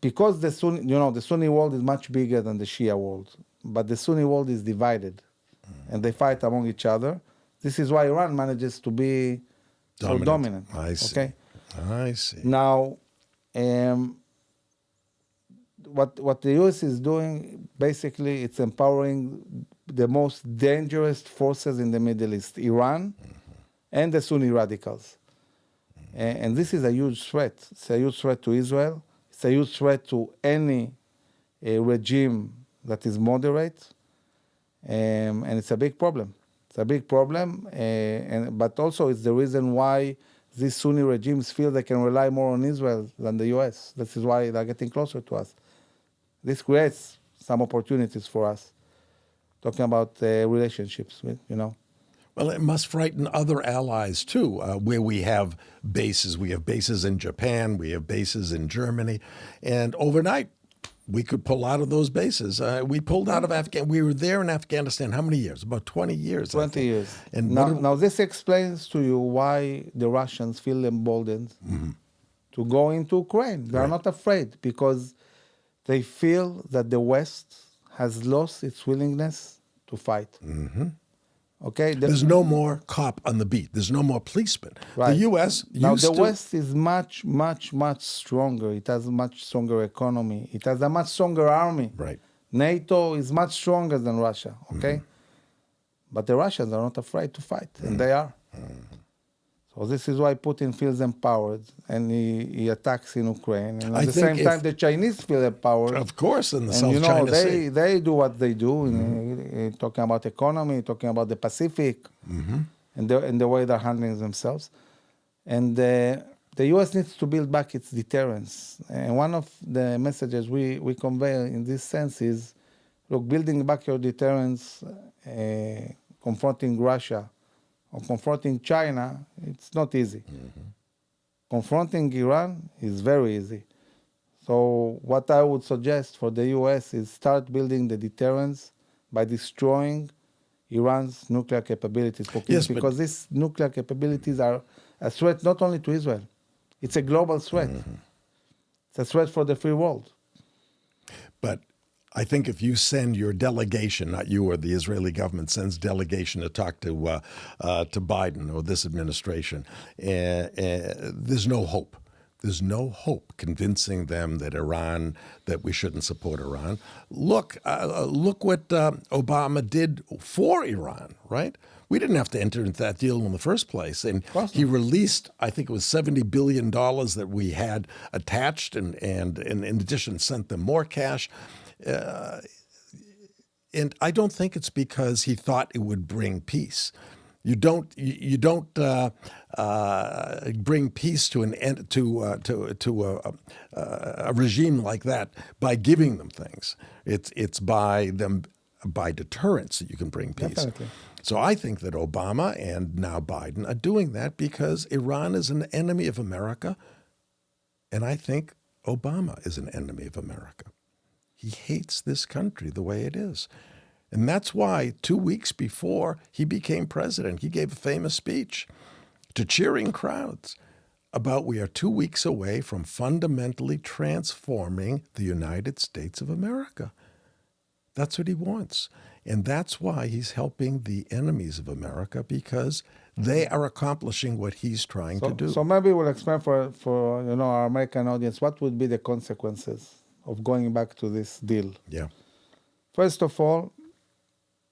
Because the Sunni world is much bigger than the Shia world, but the Sunni world is divided, and they fight among each other. This is why Iran manages to be so dominant. I see. Okay. I see. Now, what the U.S. is doing, basically, it's empowering the most dangerous forces in the Middle East, Iran and the Sunni radicals. And this is a huge threat. It's a huge threat to Israel. It's a huge threat to any regime that is moderate. And it's a big problem. It's a big problem. But also it's the reason why these Sunni regimes feel they can rely more on Israel than the U.S. This is why they're getting closer to us. This creates some opportunities for us, talking about relationships, Well, it must frighten other allies, too, where we have bases. We have bases in Japan. We have bases in Germany. And overnight, we could pull out of those bases. We pulled out of Afghanistan. We were there in Afghanistan how many years? About 20 years. 20 years. And now this explains to you why the Russians feel emboldened to go into Ukraine. They are not afraid because they feel that the West has lost its willingness to fight. Okay. There's no more cop on the beat. There's no more policeman. Right. The U.S. Now the West is much, much, much stronger. It has a much stronger economy. It has a much stronger army. Right. NATO is much stronger than Russia. Okay. But the Russians are not afraid to fight, and they are. So this is why Putin feels empowered, and he attacks in Ukraine. And at the same time, the Chinese feel empowered. Of course, in the and South China Sea. They do what they do, talking about economy, talking about the Pacific, and the way they're handling themselves. And the U.S. needs to build back its deterrence. And one of the messages we convey in this sense is, look, building back your deterrence, confronting Russia, or confronting China, it's not easy. Confronting Iran is very easy. So what I would suggest for the U.S. is start building the deterrence by destroying Iran's nuclear capabilities. Because these nuclear capabilities are a threat not only to Israel, it's a global threat. It's a threat for the free world. But I think if you send your delegation, not you or the Israeli government sends delegation to talk to Biden or this administration, there's no hope. There's no hope convincing them that we shouldn't support Iran. Look what Obama did for Iran, right? We didn't have to enter into that deal in the first place. And he released, I think it was $70 billion that we had attached and in addition sent them more cash. And I don't think it's because he thought it would bring peace. You don't bring peace to an end to a regime like that by giving them things. It's by deterrence that you can bring peace. Definitely. So I think that Obama and now Biden are doing that because Iran is an enemy of America, and I think Obama is an enemy of America. He hates this country the way it is. And that's why 2 weeks before he became president, he gave a famous speech to cheering crowds about we are 2 weeks away from fundamentally transforming the United States of America. That's what he wants. And that's why he's helping the enemies of America, because they are accomplishing what he's trying to do. So maybe we'll explain for our American audience what would be the consequences of going back to this deal. Yeah. First of all,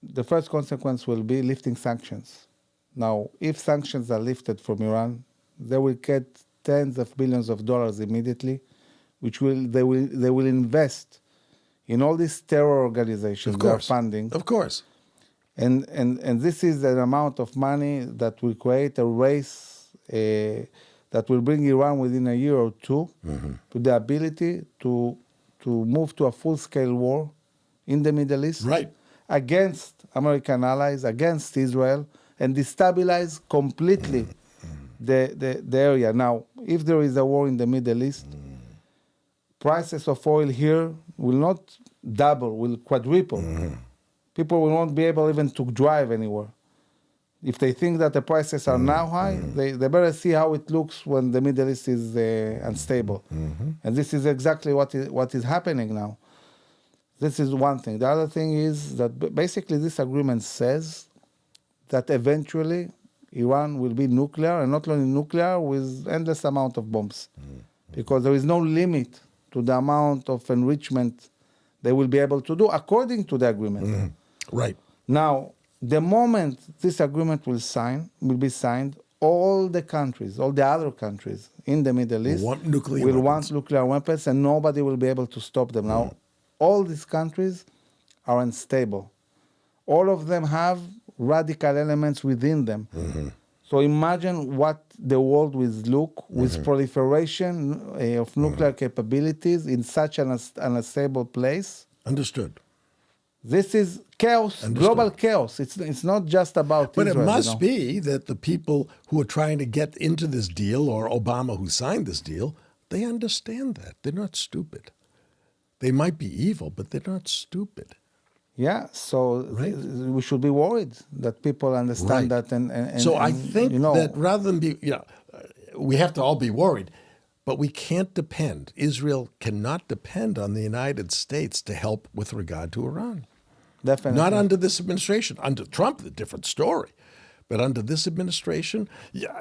the first consequence will be lifting sanctions. Now, if sanctions are lifted from Iran, they will get tens of billions of dollars immediately, which they will invest in all these terror organizations they are funding. Of course. And this is an amount of money that will create a race that will bring Iran within a year or two to the ability to move to a full-scale war in the Middle East against American allies, against Israel, and destabilize completely the area. Now, if there is a war in the Middle East, prices of oil here will not double, will quadruple. People will not be able even to drive anywhere. If they think that the prices are now high, they better see how it looks when the Middle East is unstable. And this is exactly what is happening now. This is one thing. The other thing is that basically this agreement says that eventually Iran will be nuclear, and not only nuclear, with endless amount of bombs. Because there is no limit to the amount of enrichment they will be able to do according to the agreement. Right. Now, the moment this agreement will be signed, all the countries, all the other countries in the Middle East want nuclear weapons, and nobody will be able to stop them. Now, all these countries are unstable. All of them have radical elements within them. So imagine what the world will look with proliferation of nuclear capabilities in such an unstable place. Understood. This is chaos, global chaos. It's not just about But Israel. It must be that the people who are trying to get into this deal, or Obama who signed this deal, they understand that. They're not stupid. They might be evil, but they're not stupid. Yeah, so we should be worried that people understand that. And so I think that rather than be, we have to all be worried, but we can't depend. Israel cannot depend on the United States to help with regard to Iran. Definitely. Not under this administration. Under Trump, a different story. But under this administration,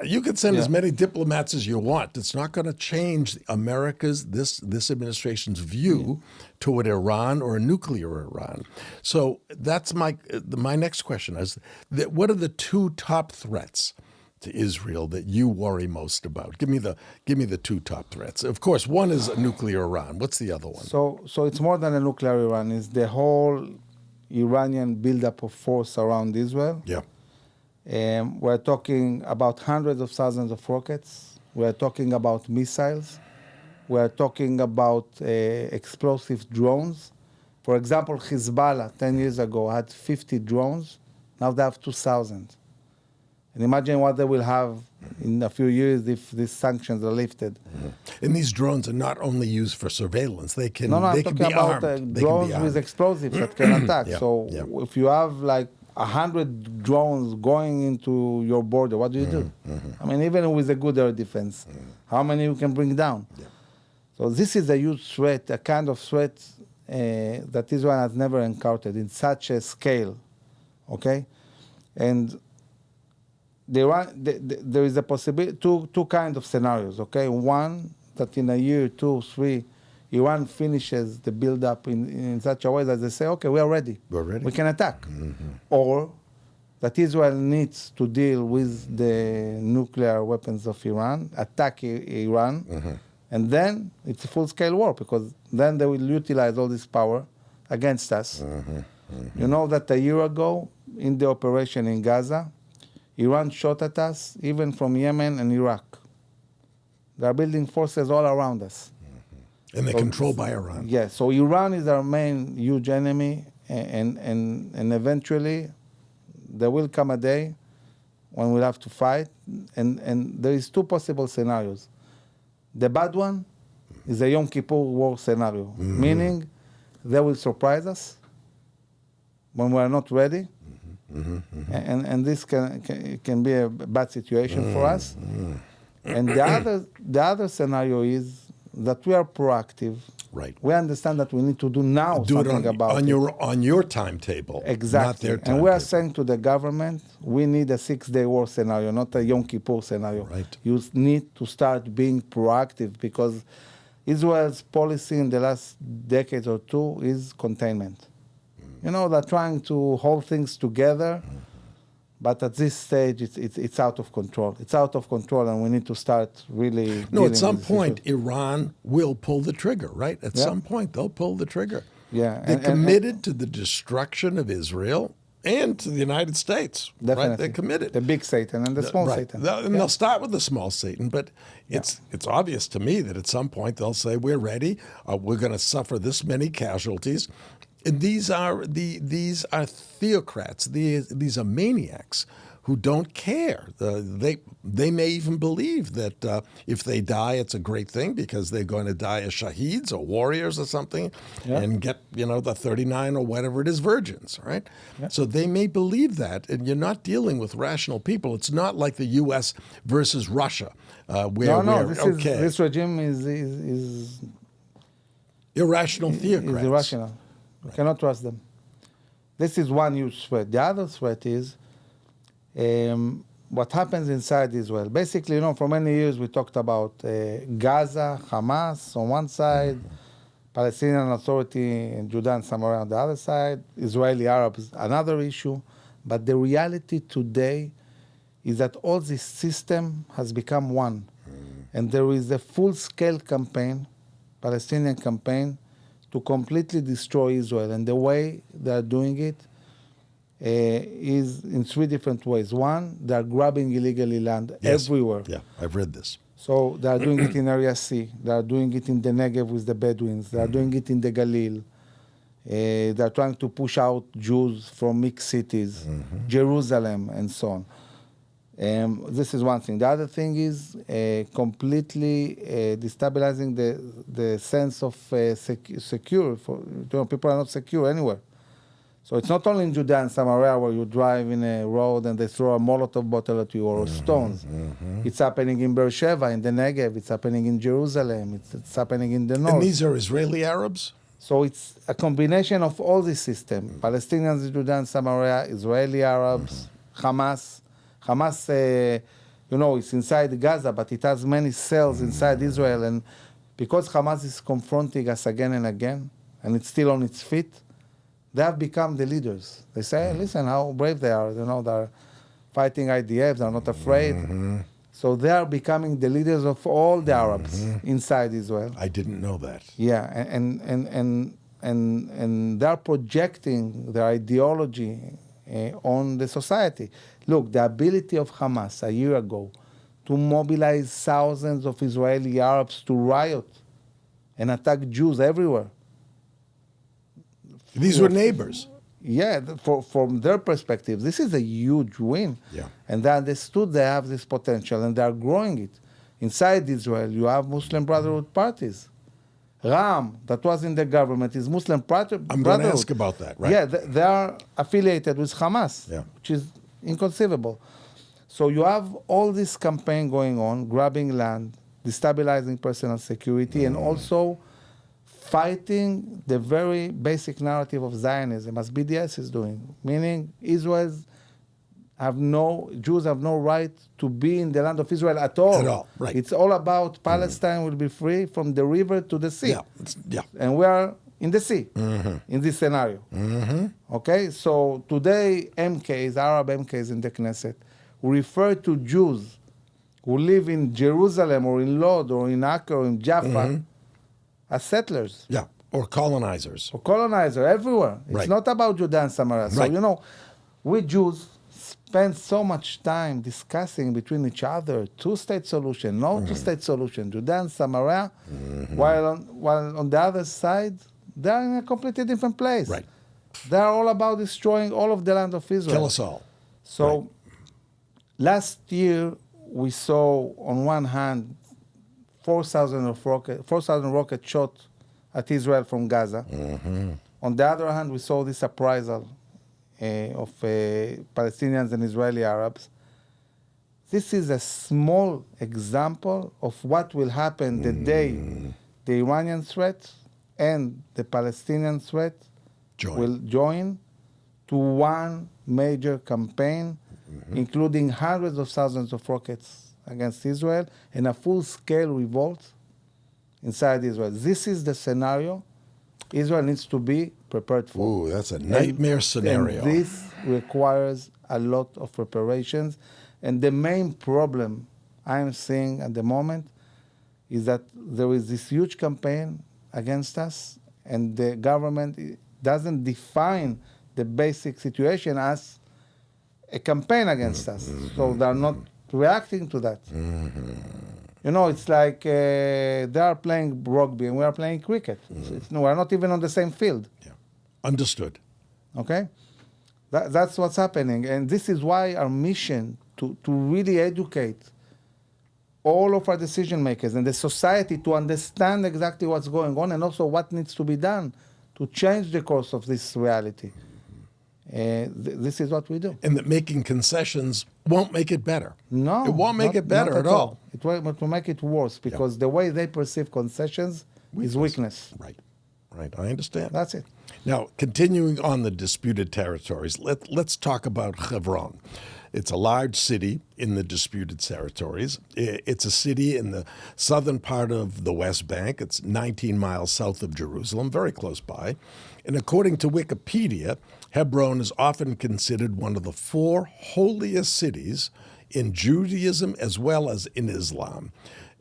you can send as many diplomats as you want. It's not going to change America's, this administration's view toward Iran or a nuclear Iran. So that's my next question is that what are the two top threats to Israel that you worry most about? Give me the two top threats. Of course, one is a nuclear Iran. What's the other one? So it's more than a nuclear Iran. It's the whole Iranian buildup of force around Israel. Yeah. We're talking about hundreds of thousands of rockets. We're talking about missiles. We're talking about explosive drones. For example, Hezbollah 10 years ago had 50 drones. Now they have 2,000. And imagine what they will have in a few years if these sanctions are lifted. And these drones are not only used for surveillance. They can, I'm can talking be about armed. Drones with explosives that can attack. Yeah. If you have like 100 drones going into your border, what do you do? I mean, even with a good air defense, how many you can bring down? So this is a huge threat, a kind of threat that Israel has never encountered in such a scale, okay? And there is a possibility, two kinds of scenarios, okay? One, that in a year, 2, 3, Iran finishes the build-up in such a way that they say, okay, we are ready. We're ready. We can attack. Or that Israel needs to deal with the nuclear weapons of Iran, attack Iran, and then it's a full-scale war, because then they will utilize all this power against us. You know that a year ago, in the operation in Gaza, Iran shot at us, even from Yemen and Iraq. They are building forces all around us. And they're controlled by Iran. Yes, so Iran is our main huge enemy, and eventually there will come a day when we'll have to fight, and there is two possible scenarios. The bad one is a Yom Kippur war scenario, meaning they will surprise us when we are not ready, and this can be a bad situation for us. And the other scenario is that we are proactive. Right. We understand that we need to do now something about it. On your timetable. Exactly. Not their timetable. And we are saying to the government, we need a 6-day war scenario, not a Yom Kippur scenario. Right. You need to start being proactive, because Israel's policy in the last decade or two is containment. You know, they're trying to hold things together, But at this stage, it's out of control. It's out of control, and we need to start really. No, at some with this point, issue. Iran will pull the trigger, right? At Yeah. some point, they'll pull the trigger. Yeah, They're and- committed to the destruction of Israel and to the United States. Definitely. Right? They're committed. The big Satan and the small Right. Satan. And they'll start with the small Satan, but it's obvious to me that at some point they'll say, we're ready, we're going to suffer this many casualties. And these are theocrats, these are maniacs who don't care. They may even believe that if they die, it's a great thing because they're going to die as shaheeds or warriors or something and get, the 39 or whatever it is, virgins, right? Yeah. So they may believe that, and you're not dealing with rational people. It's not like the U.S. versus Russia, where this regime is irrational theocrats. Is irrational. We cannot trust them. This is one huge threat. The other threat is what happens inside Israel. Basically, for many years we talked about Gaza, Hamas on one side, Palestinian Authority in Judah and Samaria on the other side, Israeli Arabs, another issue. But the reality today is that all this system has become one. And there is a full-scale campaign, Palestinian campaign, to completely destroy Israel. And the way they are doing it is in three different ways. One, they are grabbing illegally land everywhere. Yeah, I've read this. So they are doing it in Area C. They are doing it in the Negev with the Bedouins. They are doing it in the Galil. They are trying to push out Jews from mixed cities, Jerusalem, and so on. This is one thing. The other thing is completely destabilizing the sense of secure. People are not secure anywhere. So it's not only in Judea and Samaria where you drive in a road and they throw a Molotov bottle at you or stones. It's happening in Beersheba, in the Negev. It's happening in Jerusalem. It's happening in the north. And these are Israeli Arabs? So it's a combination of all these systems. Palestinians in Judea and Samaria, Israeli Arabs, Hamas. Hamas, it's inside Gaza, but it has many cells inside Israel. And because Hamas is confronting us again and again, and it's still on its feet, they have become the leaders. They say, listen, how brave they are. They're fighting IDF. They're not afraid. So they are becoming the leaders of all the Arabs inside Israel. I didn't know that. Yeah, and they're projecting their ideology on the society. Look, the ability of Hamas a year ago to mobilize thousands of Israeli Arabs to riot and attack Jews everywhere. These were neighbors. Yeah, from their perspective, this is a huge win. Yeah. And they understood they have this potential and they are growing it. Inside Israel, you have Muslim Brotherhood parties. Ram, that was in the government, is Muslim Brotherhood. I'm going to ask about that, right? Yeah, they are affiliated with Hamas, which is inconceivable. So you have all this campaign going on, grabbing land, destabilizing personal security, and also fighting the very basic narrative of Zionism, as BDS is doing, meaning Jews have no right to be in the land of Israel at all. At all, right. It's all about Palestine will be free from the river to the sea. Yeah. And we are in the sea in this scenario. Okay, so today Arab MKs in the Knesset, refer to Jews who live in Jerusalem or in Lod or in Acre or in Jaffa as settlers. Yeah, or colonizers. Or colonizer everywhere. It's not about Judea and Samaria. So, we Jews spend so much time discussing between each other two-state solution, no two-state solution, Judea and Samaria, while on the other side, they're in a completely different place. Right. They're all about destroying all of the land of Israel. Kill us all. So last year, we saw, on one hand, 4,000 rockets shot at Israel from Gaza. On the other hand, we saw this uprisal of Palestinians and Israeli Arabs. This is a small example of what will happen the day the Iranian threat and the Palestinian threat will join to one major campaign, including hundreds of thousands of rockets against Israel and a full-scale revolt inside Israel. This is the scenario Israel needs to be prepared for. Ooh, that's a nightmare scenario. And this requires a lot of preparations. And the main problem I'm seeing at the moment is that there is this huge campaign against us, and the government doesn't define the basic situation as a campaign against us. So they're not reacting to that. You know, it's like they are playing rugby and we are playing cricket. We're not even on the same field. Yeah. Understood. Okay? That's what's happening. And this is why our mission to really educate all of our decision makers and the society to understand exactly what's going on and also what needs to be done to change the course of this reality. This is what we do. And that making concessions won't make it better. No. It won't make it better at all. It will make it worse because the way they perceive concessions is weakness. Right. Right. I understand. That's it. Now, continuing on the disputed territories, let's talk about Hebron. It's a large city in the disputed territories. It's a city in the southern part of the West Bank. It's 19 miles south of Jerusalem, very close by. And according to Wikipedia, Hebron is often considered one of the 4 holiest cities in Judaism as well as in Islam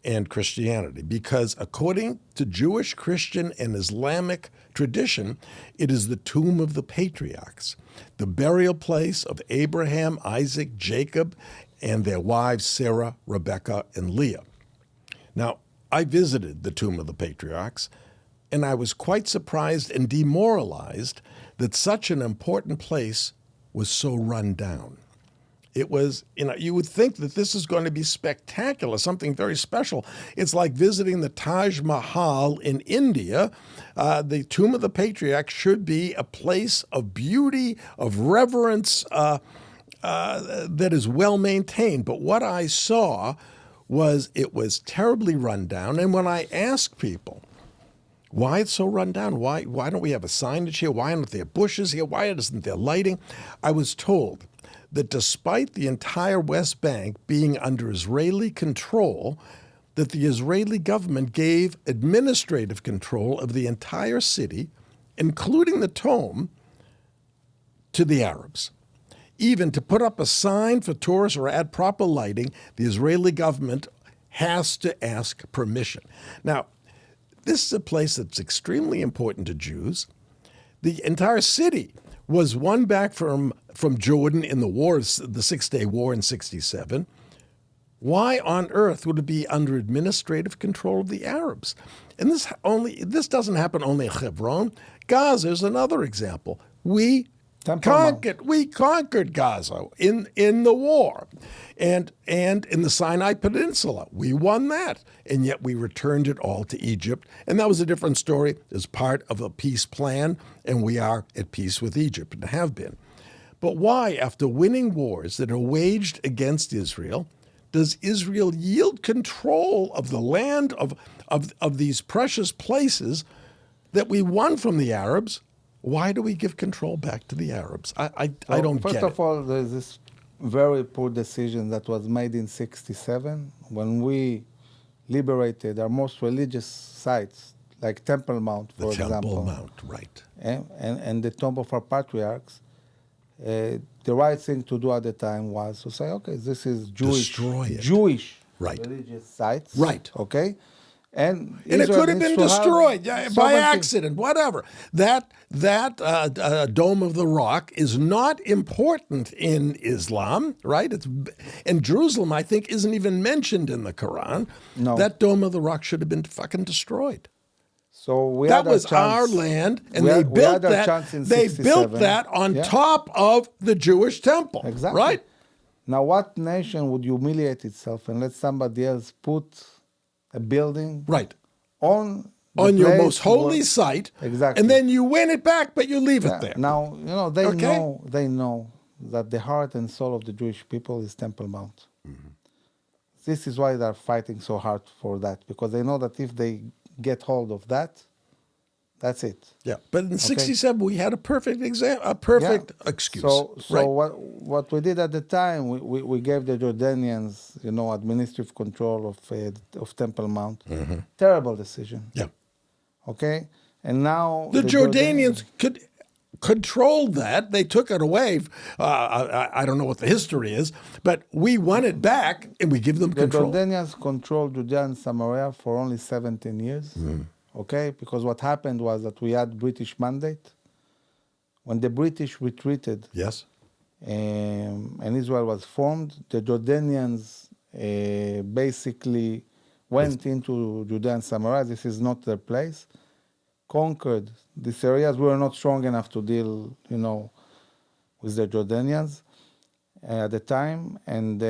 and Christianity, because according to Jewish, Christian, and Islamic tradition, it is the tomb of the patriarchs, the burial place of Abraham, Isaac, Jacob, and their wives Sarah, Rebecca, and Leah. Now, I visited the tomb of the patriarchs, and I was quite surprised and demoralized that such an important place was so run down. It was, you would think that this is going to be spectacular, something very special. It's like visiting the Taj Mahal in India. The Tomb of the Patriarchs should be a place of beauty, of reverence, that is well maintained. But what I saw was it was terribly run down. And when I asked people, why it's so run down, why don't we have a signage here, why aren't there bushes here, why isn't there lighting, I was told that despite the entire West Bank being under Israeli control, that the Israeli government gave administrative control of the entire city, including the tomb, to the Arabs. Even to put up a sign for tourists or add proper lighting, the Israeli government has to ask permission. Now, this is a place that's extremely important to Jews. The entire city was won back from Jordan in the wars, the Six-Day War in 1967. Why on earth would it be under administrative control of the Arabs? And this doesn't happen only in Hebron. Gaza is another example. We conquered Gaza in the war. And in the Sinai Peninsula, we won that. And yet we returned it all to Egypt. And that was a different story as part of a peace plan. And we are at peace with Egypt and have been. But why, after winning wars that are waged against Israel, does Israel yield control of the land of these precious places that we won from the Arabs? Why do we give control back to the Arabs? I don't get it. First of all, there's this very poor decision that was made in 1967 when we liberated our most religious sites, like Temple Mount, for example. The Temple Mount, right. And the tomb of our patriarchs. The right thing to do at the time was to say, okay, this is Jewish religious sites. Right. Okay? And it could have been destroyed by accident, whatever. That Dome of the Rock is not important in Islam, right? And Jerusalem, I think, isn't even mentioned in the Quran. No. That Dome of the Rock should have been fucking destroyed. So that was our land, and they built that. They built that on top of the Jewish temple, exactly. Right? Now, what nation would humiliate itself and let somebody else put a building on your most holy site, exactly, and then you win it back, but you leave it there? Now, they know that the heart and soul of the Jewish people is Temple Mount. Mm-hmm. This is why they're fighting so hard for that, because they know that if they get hold of that, that's it. Yeah, but in 1967 we had a perfect excuse. So what we did at the time, we gave the Jordanians, administrative control of Temple Mount. Mm-hmm. Terrible decision. Yeah. Okay, and now the Jordanians controlled that. They took it away. I don't know what the history is, but we won it back, and we give them control. The Jordanians controlled Judea and Samaria for only 17 years, okay? Because what happened was that we had British mandate. When the British retreated, Yes. and Israel was formed, the Jordanians basically went into Judea and Samaria. This is not their place. Conquered these areas. We were not strong enough to deal, with the Jordanians at the time, and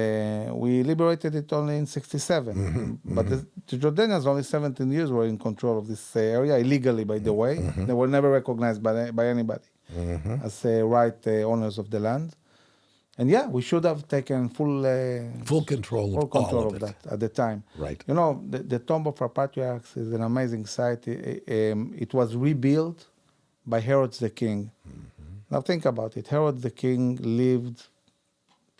we liberated it only in 1967. But the Jordanians, only 17 years, were in control of this area, illegally, by the way. They were never recognized by anybody as right owners of the land. And yeah, we should have taken full control full of control all of of it. that at the time. Right. The Tomb of our Patriarchs is an amazing site. It was rebuilt by Herod the King. Now think about it. Herod the King lived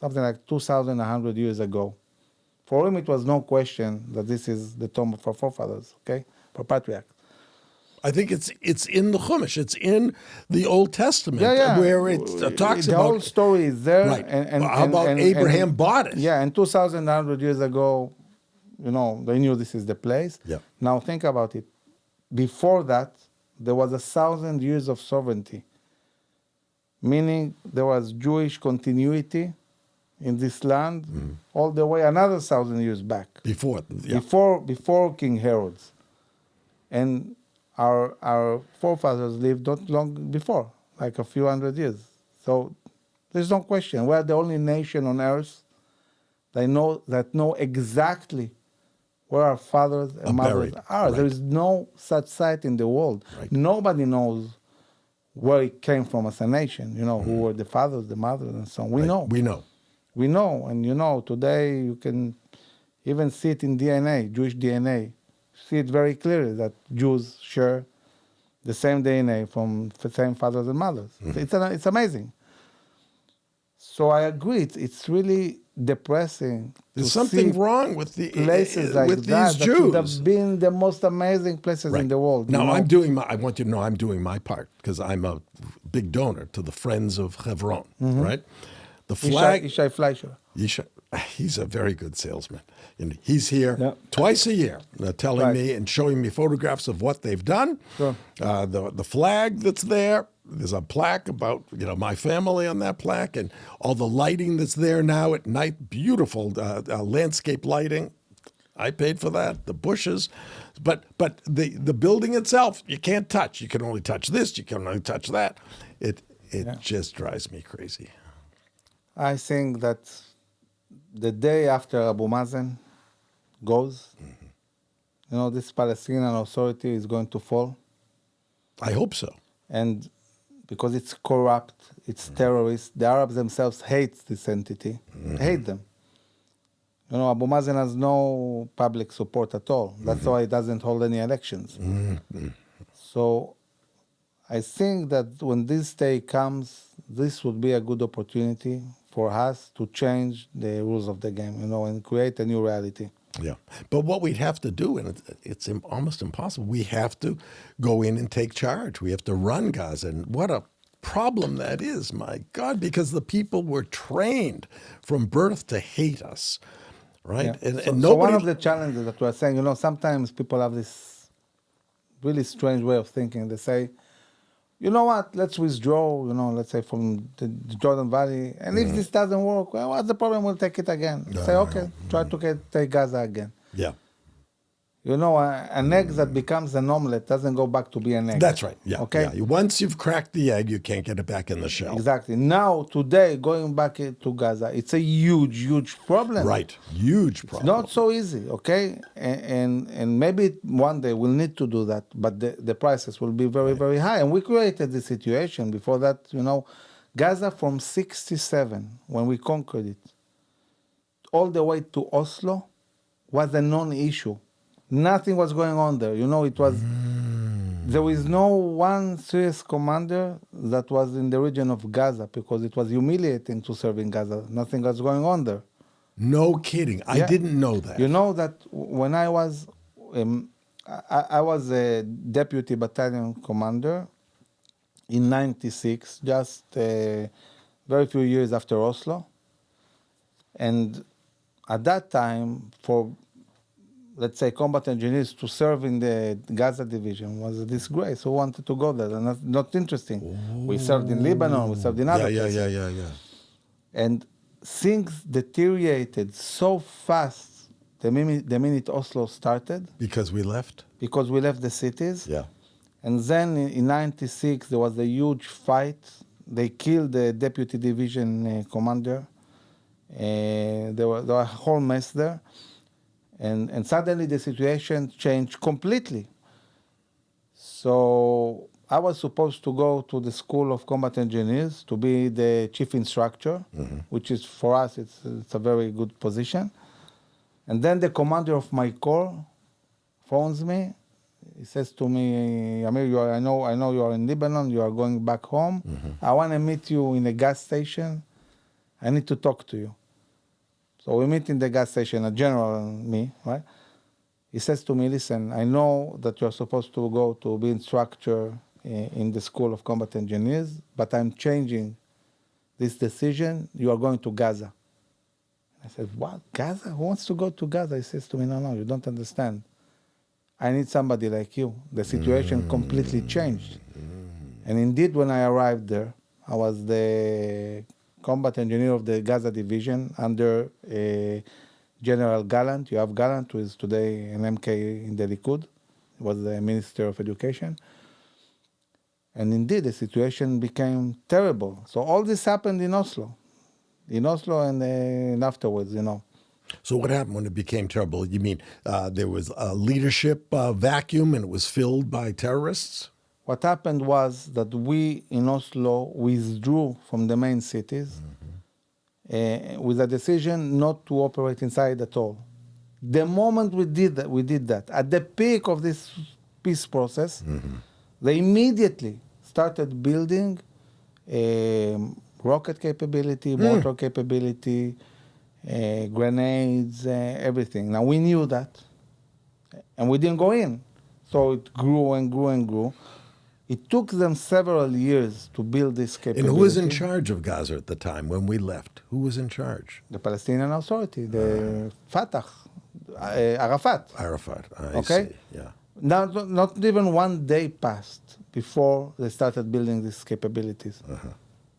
something like 2,100 years ago. For him, it was no question that this is the tomb of our forefathers, okay, for patriarchs. I think it's in the Chumash. It's in the Old Testament where it talks the about... whole story is there. Right. How about Abraham bought it? Yeah, and 2,100 years ago, they knew this is the place. Yeah. Now think about it. Before that, there was 1,000 years of sovereignty, meaning there was Jewish continuity in this land all the way another 1,000 years back. Before King Herod. And our forefathers lived not long before, like a few hundred years. So there's no question. We're the only nation on earth that know exactly where our fathers and mothers are. Right. There is no such site in the world. Right. Nobody knows where it came from as a nation, who were the fathers, the mothers, and so on. We know. We know. And today you can even see it in DNA, Jewish DNA. See it very clearly that Jews share the same DNA from the same fathers and mothers. It's amazing. So I agree. It's really depressing. There's something wrong with the places like with that, these that Jews. should have been the most amazing places in the world. Now I want you to know I'm doing my part because I'm a big donor to the Friends of Hebron. Right. The flag. Ishai Fleischer. He's a very good salesman. And he's here twice a year telling me and showing me photographs of what they've done. Sure. The flag that's there, there's a plaque about my family on that plaque and all the lighting that's there now at night, beautiful landscape lighting. I paid for that, the bushes. But the building itself, you can't touch. You can only touch this, you can only touch that. It just drives me crazy. I think that the day after Abu Mazen goes, this Palestinian authority is going to fall. I hope so. And because it's corrupt, it's terrorist, the Arabs themselves hate this entity, hate them. Abu Mazen has no public support at all. That's why he doesn't hold any elections. So I think that when this day comes, this would be a good opportunity for us to change the rules of the game, and create a new reality. Yeah. But what we'd have to do, and it's almost impossible, we have to go in and take charge. We have to run Gaza. And what a problem that is, my God, because the people were trained from birth to hate us, right? Yeah. And so one of the challenges that we're saying, sometimes people have this really strange way of thinking. They say, you know what, let's withdraw, let's say from the Jordan Valley. And if this doesn't work, well, what's the problem? We'll take it again. Say, okay, try to take Gaza again. Yeah. An egg that becomes an omelet doesn't go back to be an egg. That's right. Yeah. Okay. Yeah. Once you've cracked the egg, you can't get it back in the shell. Exactly. Now, today, going back to Gaza, it's a huge, huge problem. Right. Huge problem. It's not so easy, okay? And maybe one day we'll need to do that, but the prices will be very, very high. And we created the situation before that, Gaza from 1967, when we conquered it, all the way to Oslo, was a non-issue. Nothing was going on there. It was... There is no one serious commander that was in the region of Gaza because it was humiliating to serve in Gaza. Nothing was going on there. No kidding. I didn't know that. You know that when I was... I was a deputy battalion commander in 96, just very few years after Oslo. And at that time, for, let's say, combat engineers to serve in the Gaza Division was a disgrace. Who wanted to go there? And not interesting. Ooh. We served in Lebanon, we served in other places. Yeah. And things deteriorated so fast the minute Oslo started. Because we left? Because we left the cities. Yeah. And then in 96, there was a huge fight. They killed the Deputy Division commander. There was a whole mess there. And suddenly the situation changed completely. So I was supposed to go to the School of Combat Engineers to be the chief instructor, which is, for us, it's a very good position. And then the commander of my corps phones me. He says to me, Amir, I know you are in Lebanon, you are going back home. I want to meet you in a gas station. I need to talk to you. So we meet in the gas station, a general and me, right? He says to me, listen, I know that you're supposed to go to be instructor in the School of Combat Engineers, but I'm changing this decision. You are going to Gaza. I said, what, Gaza? Who wants to go to Gaza? He says to me, no, you don't understand. I need somebody like you. The situation completely changed. And indeed, when I arrived there, I was the combat engineer of the Gaza Division under General Gallant. You have Gallant, who is today an MK in the Likud. He was the Minister of Education. And indeed, the situation became terrible. So all this happened in Oslo. And afterwards, So what happened when it became terrible? You mean there was a leadership vacuum and it was filled by terrorists? What happened was that we in Oslo withdrew from the main cities with a decision not to operate inside at all. The moment we did that, at the peak of this peace process, they immediately started building rocket capability, mortar capability, grenades, everything. Now, we knew that, and we didn't go in. So it grew and grew and grew. It took them several years to build this capability. And who was in charge of Gaza at the time when we left? Who was in charge? The Palestinian Authority, the Fatah, Arafat. Arafat, I see, yeah. Now, not even 1 day passed before they started building these capabilities.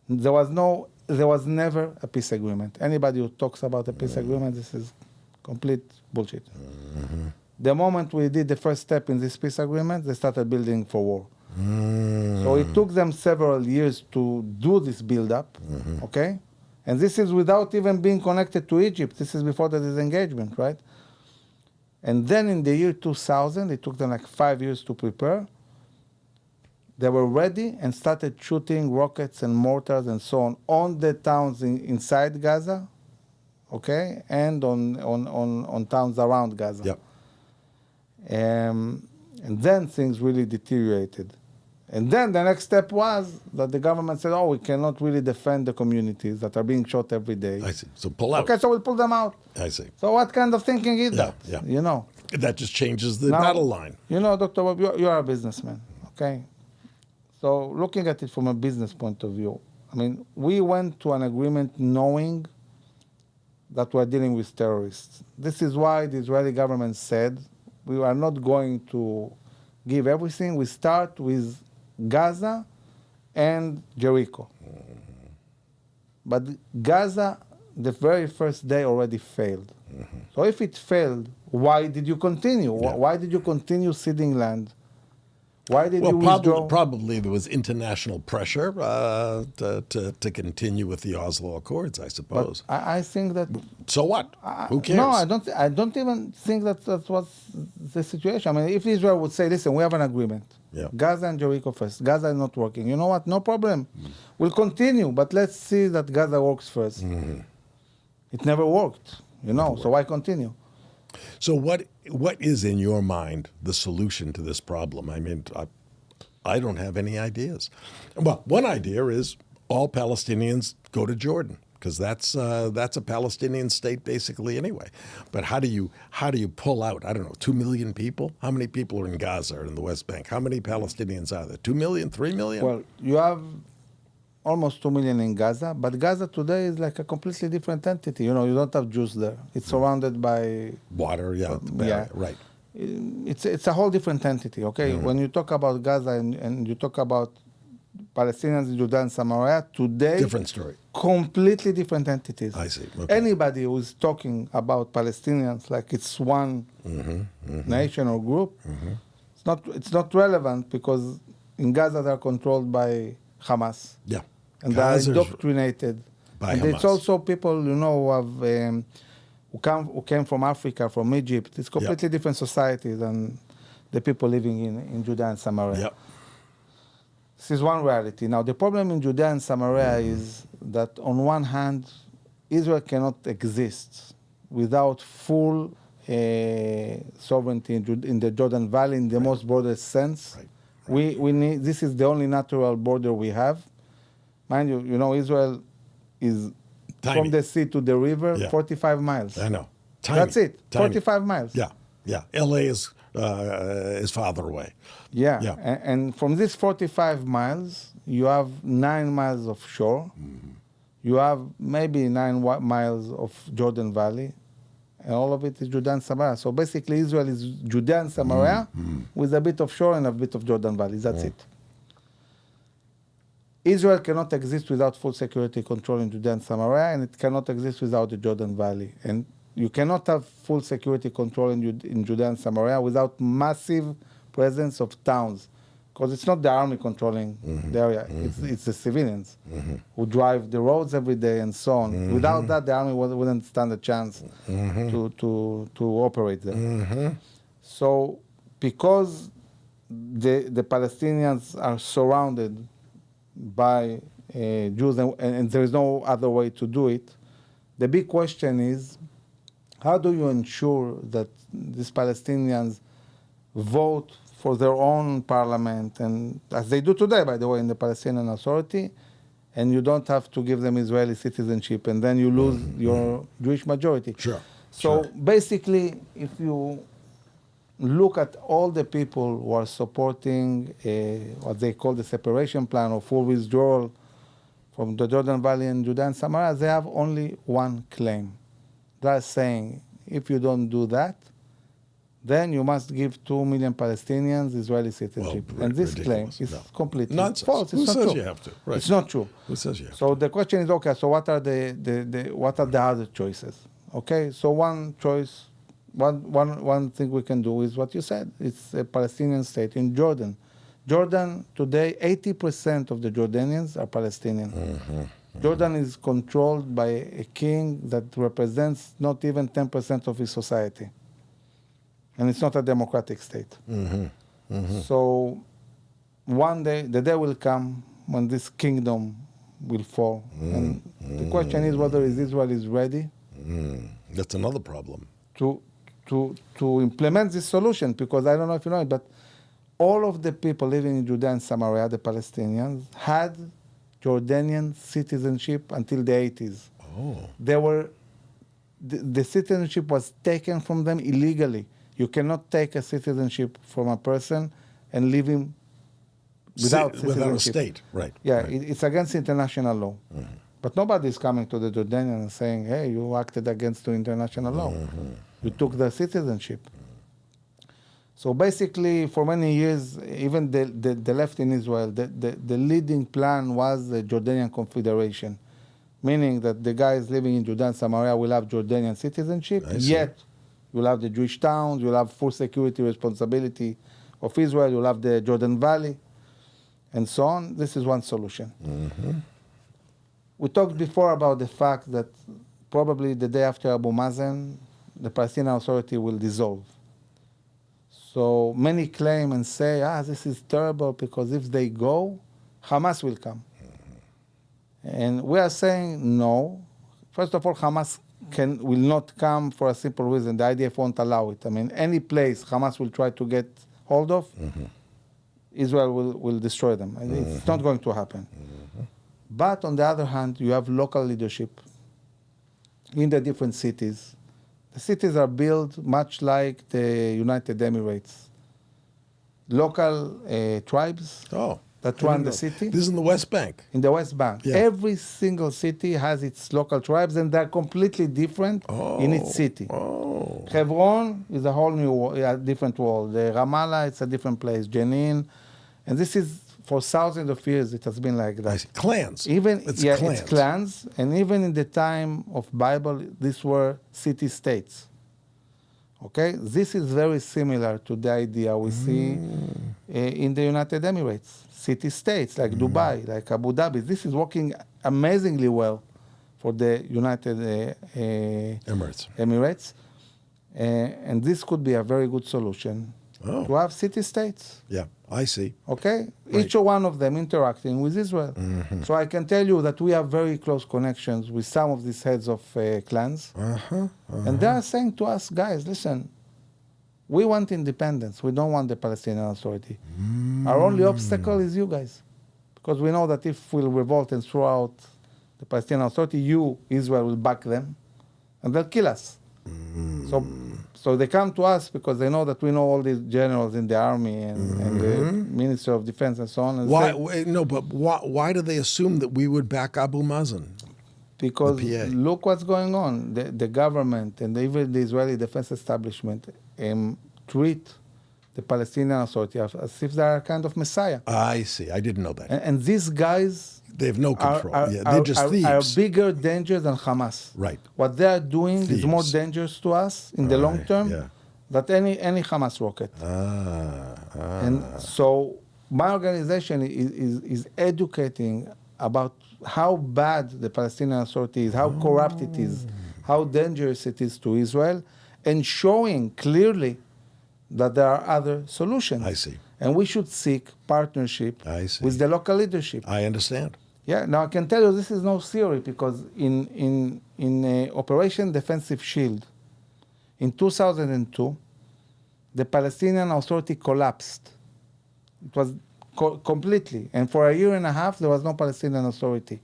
There was never a peace agreement. Anybody who talks about a peace agreement, this is complete bullshit. The moment we did the first step in this peace agreement, they started building for war. So it took them several years to do this build-up, okay? And this is without even being connected to Egypt. This is before the disengagement, right? And then in the year 2000, it took them like 5 years to prepare. They were ready and started shooting rockets and mortars and so on the towns inside Gaza, okay, and on towns around Gaza. Yep. And then things really deteriorated. And then the next step was that the government said, we cannot really defend the communities that are being shot every day. I see. So pull out. Okay, so we'll pull them out. I see. So what kind of thinking is that? Yeah. That just changes the battle line. Dr. Bob, you are a businessman, okay? So looking at it from a business point of view, I mean, we went to an agreement knowing that we're dealing with terrorists. This is why the Israeli government said, we are not going to give everything. We start with Gaza and Jericho. But Gaza, the very first day already failed. So if it failed, why did you continue? Yeah. Why did you continue ceding land? Why did you withdraw? Probably there was international pressure to continue with the Oslo Accords, I suppose. But I think that... So what? Who cares? No, I don't even think that was the situation. I mean, if Israel would say, listen, we have an agreement. Yeah. Gaza and Jericho first. Gaza is not working. You know what? No problem. We'll continue, but let's see that Gaza works first. It never worked, so why continue? So what is, in your mind, the solution to this problem? I mean, I don't have any ideas. Well, one idea is all Palestinians go to Jordan, because that's a Palestinian state basically anyway. But how do you pull out? I don't know, 2 million people? How many people are in Gaza or in the West Bank? How many Palestinians are there? 2 million, 3 million? Well, you have almost 2 million in Gaza, but Gaza today is like a completely different entity. You don't have Jews there. It's surrounded by water, right. It's a whole different entity, okay? When you talk about Gaza and you talk about Palestinians in Judea and Samaria, today... Different story. Completely different entities. I see. Okay. Anybody who is talking about Palestinians like it's one nation or group, it's not relevant because in Gaza they're controlled by Hamas. Yeah. And they're indoctrinated. By and Hamas. It's also people, who have... who came from Africa, from Egypt. It's completely different society than the people living in Judea and Samaria. Yep. This is one reality. Now, the problem in Judea and Samaria is that on one hand, Israel cannot exist without full sovereignty in the Jordan Valley in the most broadest sense. Right. We need, this is the only natural border we have. Mind you, Israel is tiny. From the sea to the river, 45 miles. I know. Tiny. That's it. Tiny. 45 miles. Yeah. LA is farther away. Yeah. And from these 45 miles, you have 9 miles of shore. You have maybe 9 miles of Jordan Valley. And all of it is Judea and Samaria. So basically, Israel is Judea and Samaria with a bit of shore and a bit of Jordan Valley. That's it. Israel cannot exist without full security control in Judea and Samaria, and it cannot exist without the Jordan Valley. And you cannot have full security control in Judea and Samaria without massive presence of towns, because it's not the army controlling the area, it's the civilians who drive the roads every day and so on. Without that, the army wouldn't stand a chance to operate there. So because the Palestinians are surrounded by Jews and there is no other way to do it, the big question is, how do you ensure that these Palestinians vote for their own parliament, and as they do today, by the way, in the Palestinian Authority, and you don't have to give them Israeli citizenship, and then you lose your Jewish majority. So basically, if you look at all the people who are supporting what they call the separation plan or full withdrawal from the Jordan Valley and Judea and Samaria, they have only one claim. They're saying, if you don't do that, then you must give 2 million Palestinians Israeli citizenship. Well, and this claim is completely false. Who It's not says true. you have to? Right. It's not true. Who says you have So the question is, okay, so what are the other choices? Okay, so one choice, one thing we can do is what you said. It's a Palestinian state in Jordan. Jordan, today, 80% of the Jordanians are Palestinian. Jordan is controlled by a king that represents not even 10% of his society. And it's not a democratic state. So one day, the day will come when this kingdom will fall. And the question is whether Israel is ready That's another problem. to implement this solution, because I don't know if you know it, but all of the people living in Judea and Samaria, the Palestinians, had Jordanian citizenship until the 80s. They were, the citizenship was taken from them illegally. You cannot take a citizenship from a person and leave him without citizenship. Without a state, right. Yeah, right. it's against international law. But nobody's coming to the Jordanians and saying, hey, you acted against the international law. You took their citizenship. So basically, for many years, even the left in Israel, the leading plan was the Jordanian Confederation, meaning that the guys living in Judea and Samaria will have Jordanian citizenship, yet you'll have the Jewish towns, you'll have full security responsibility of Israel, you'll have the Jordan Valley, and so on. This is one solution. We talked before about the fact that probably the day after Abu Mazen, the Palestinian Authority will dissolve. So many claim and say, this is terrible because if they go, Hamas will come. And we are saying no. First of all, Hamas will not come for a simple reason. The IDF won't allow it. I mean, any place Hamas will try to get hold of, Israel will destroy them. And it's not going to happen. But on the other hand, you have local leadership in the different cities. The cities are built much like the United Emirates. Local tribes Oh, that I run didn't the know. city. This is in the West Bank. In the West Bank. Yeah. Every single city has its local tribes, and they're completely different in its city. Oh. Hebron is a whole new, different world. Ramallah, it's a different place. Jenin, and this is for thousands of years. It has been like that. I see. Clans. Even It's it's clans, and even in the time of Bible, these were city-states. Okay, this is very similar to the idea we see in the United Emirates, city-states like Dubai, like Abu Dhabi. This is working amazingly well for the United Emirates, and this could be a very good solution to have city-states. Yeah, I see. Okay, Right. each one of them interacting with Israel. So I can tell you that we have very close connections with some of these heads of clans, and they are saying to us, guys, listen, we want independence. We don't want the Palestinian Authority. Our only obstacle is you guys, because we know that if we'll revolt and throw out the Palestinian Authority, you, Israel, will back them, and they'll kill us. So they come to us because they know that we know all these generals in the army and the Ministry of Defense and so on. And Why do they assume that we would back Abu Mazen? Because The PA. look what's going on. The government and even the Israeli defense establishment treat the Palestinian Authority as if they're a kind of messiah. I see. I didn't know that. And these guys They have no control. They're just thieves. are bigger dangers than Hamas. Right. What they are doing is more Thieves. dangerous to us in the long term yeah. than any Hamas rocket. And so my organization is educating about how bad the Palestinian Authority is, how corrupt it is, how dangerous it is to Israel, and showing clearly that there are other solutions. I see. And we should seek partnership I see. with the local leadership. I understand. Yeah, now I can tell you this is no theory, because in Operation Defensive Shield in 2002, the Palestinian Authority collapsed. It was completely. And for a year and a half, there was no Palestinian Authority.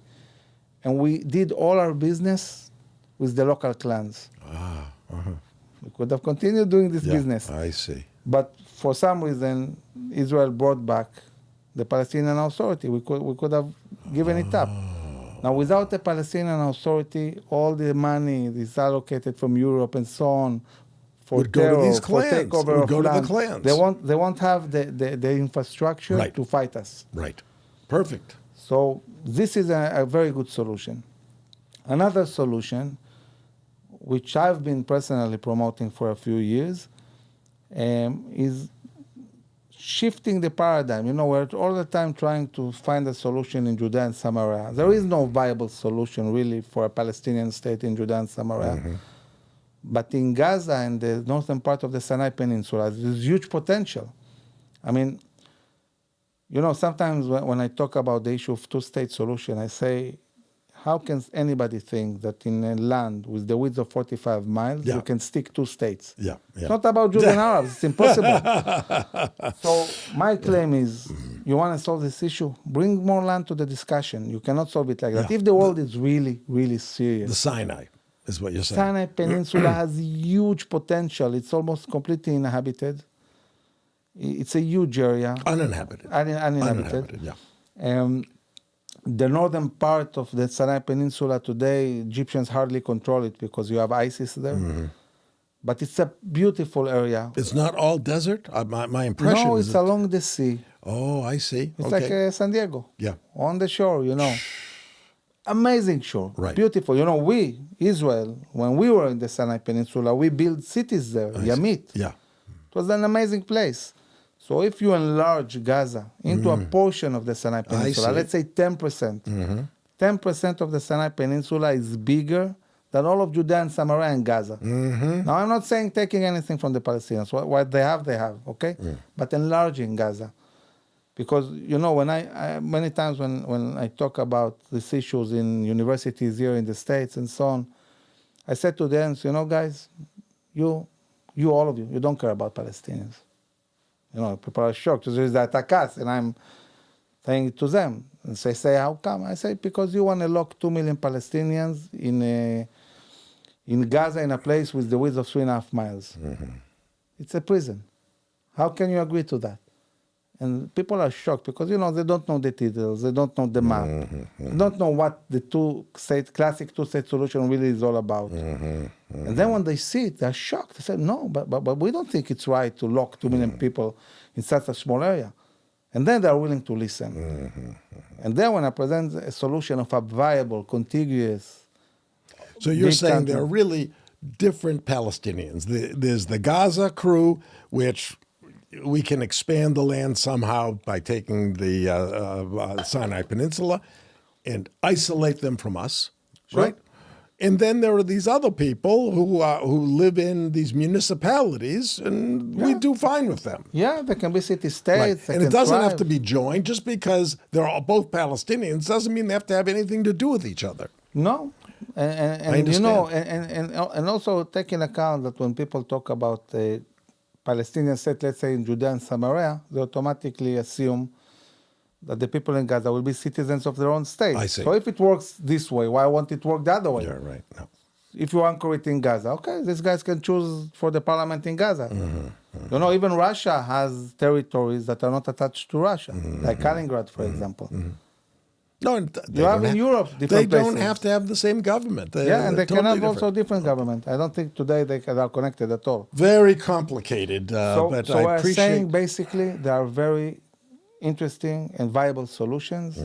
And we did all our business with the local clans. We could have continued doing this business. I see. But for some reason, Israel brought back the Palestinian Authority. We could have given it up. Now, without the Palestinian Authority, all the money is allocated from Europe and so on for Would go to terror, these for clans. takeover Would of go to the land. clans. They won't have the infrastructure Right. to fight us. Right. Perfect. So this is a very good solution. Another solution, which I've been personally promoting for a few years, is shifting the paradigm. You know, we're all the time trying to find a solution in Judea and Samaria. There is no viable solution really for a Palestinian state in Judea and Samaria. But in Gaza and the northern part of the Sinai Peninsula, there's huge potential. I mean, you know, sometimes when I talk about the issue of two-state solution, I say, how can anybody think that in a land with the width of 45 miles, you can stick two states? Yeah. It's not about Jews and Arabs. It's impossible. So my claim is, you want to solve this issue, bring more land to the discussion. You cannot solve it like that. If the world is really, really serious. The Sinai is what you're saying. Sinai Peninsula has huge potential. It's almost completely inhabited. It's a huge area. Uninhabited. Uninhabited. Yeah. The northern part of the Sinai Peninsula today, Egyptians hardly control it because you have ISIS there. But it's a beautiful area. It's not all desert? My impression No, is it's along the sea. Oh, I see. It's okay. like San Diego. Yeah. On the shore, you know. Amazing shore. Right. Beautiful. You know, we, Israel, when we were in the Sinai Peninsula, we built cities there, Yamit. Yeah. It was an amazing place. So if you enlarge Gaza into a portion of the Sinai Peninsula, see. let's say 10%, 10% of the Sinai Peninsula is bigger than all of Judea and Samaria and Gaza. Now, I'm not saying taking anything from the Palestinians. What they have, okay? But enlarging Gaza. Because, you know, when I many times when I talk about these issues in universities here in the States and so on, I said to them, you know, guys, you all of you, you don't care about Palestinians. You know, people are shocked. There is the attack us, and I'm saying it to them. And they say, how come? I say, because you want to lock 2 million Palestinians in in Gaza in a place with the width of 3.5 miles. It's a prison. How can you agree to that? And people are shocked because, they don't know the details, they don't know the map, they don't know what the classic two-state solution really is all about. And then when they see it, they're shocked. They say, no, but we don't think it's right to lock 2 million people in such a small area. And then they're willing to listen. And then when I present a solution of a viable, contiguous... So you're saying there are really different Palestinians. There's the Gaza crew, which we can expand the land somehow by taking the Sinai Peninsula and isolate them from us, right? And then there are these other people who live in these municipalities, and we do fine with them. Yeah, they can be city-states. Right. And it doesn't have to be joined. Just because they're all both Palestinians doesn't mean they have to have anything to do with each other. No. And and also take in account that when people talk about a Palestinian state, let's say in Judea and Samaria, they automatically assume that the people in Gaza will be citizens of their own state. I see. So if it works this way, why won't it work the other way? Yeah, right. No. If you anchor it in Gaza, okay, these guys can choose for the parliament in Gaza. Even Russia has territories that are not attached to Russia, like Kaliningrad, for example. No, you have in Europe different They don't places. have to have the same government. And they totally can have also different government. I don't think today they are connected at all. Very complicated, So but I I appreciate... saying basically there are very interesting and viable solutions.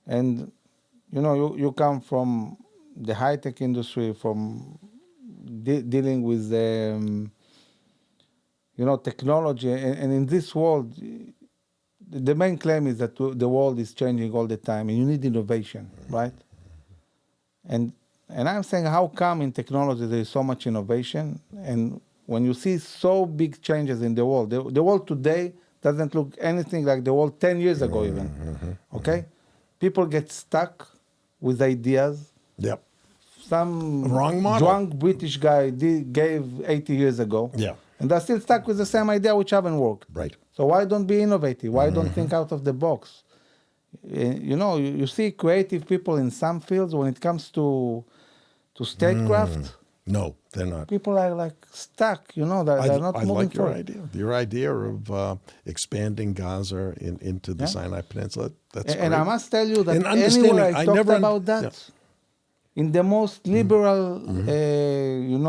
And, you come from the high-tech industry, from dealing with, technology. And in this world, the main claim is that the world is changing all the time, and you need innovation, right? And I'm saying, how come in technology there is so much innovation? And when you see so big changes in the world, the world today doesn't look anything like the world 10 years ago even, okay? People get stuck with ideas. Yep. Some wrong model. drunk British guy gave 80 years ago. Yeah. And they're still stuck with the same idea which haven't worked. Right. So why don't be innovative? Why don't think out of the box? You see creative people in some fields. When it comes to statecraft, no, they're not. people are like stuck. They're not moving like your forward. idea. Your idea of expanding Gaza into the Sinai Peninsula. That's And great. I must tell you that And anywhere I talked never about that, yeah. in the most liberal,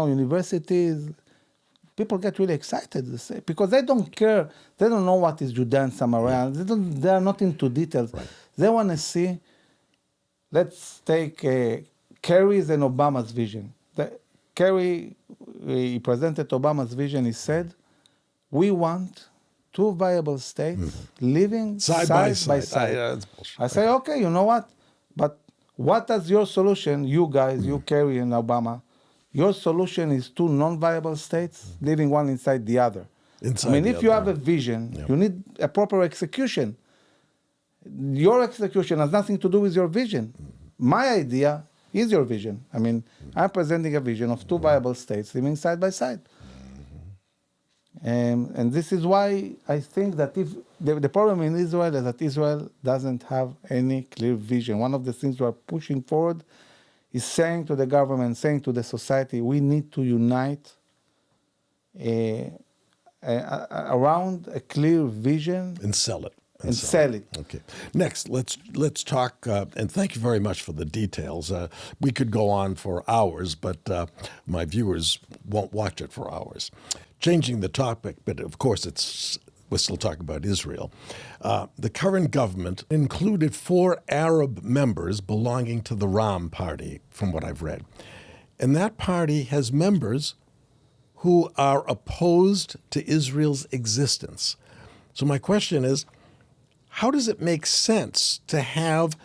universities, people get really excited because they don't care. They don't know what is Judea and Samaria. They are not into details. Right. They want to see. Let's take Kerry's and Obama's vision. Kerry, he presented Obama's vision. He said, "We want two viable states living side by side." That's bullshit. I say, okay, you know what? But what does your solution, you guys, you Kerry and Obama? Your solution is two non-viable states living one inside the other. If you have a vision, you need a proper execution. Your execution has nothing to do with your vision. My idea is your vision. I'm presenting a vision of two viable states living side by side. And this is why I think that if the problem in Israel is that Israel doesn't have any clear vision. One of the things we are pushing forward is saying to the government, saying to the society, we need to unite around a clear vision. And sell it. And sell it. Okay. Next, let's talk, and thank you very much for the details. We could go on for hours, but my viewers won't watch it for hours. Changing the topic, but of course we're still talking about Israel. The current government included 4 Arab members belonging to the Ram party, from what I've read. And that party has members who are opposed to Israel's existence. So my question is, how does it make sense to have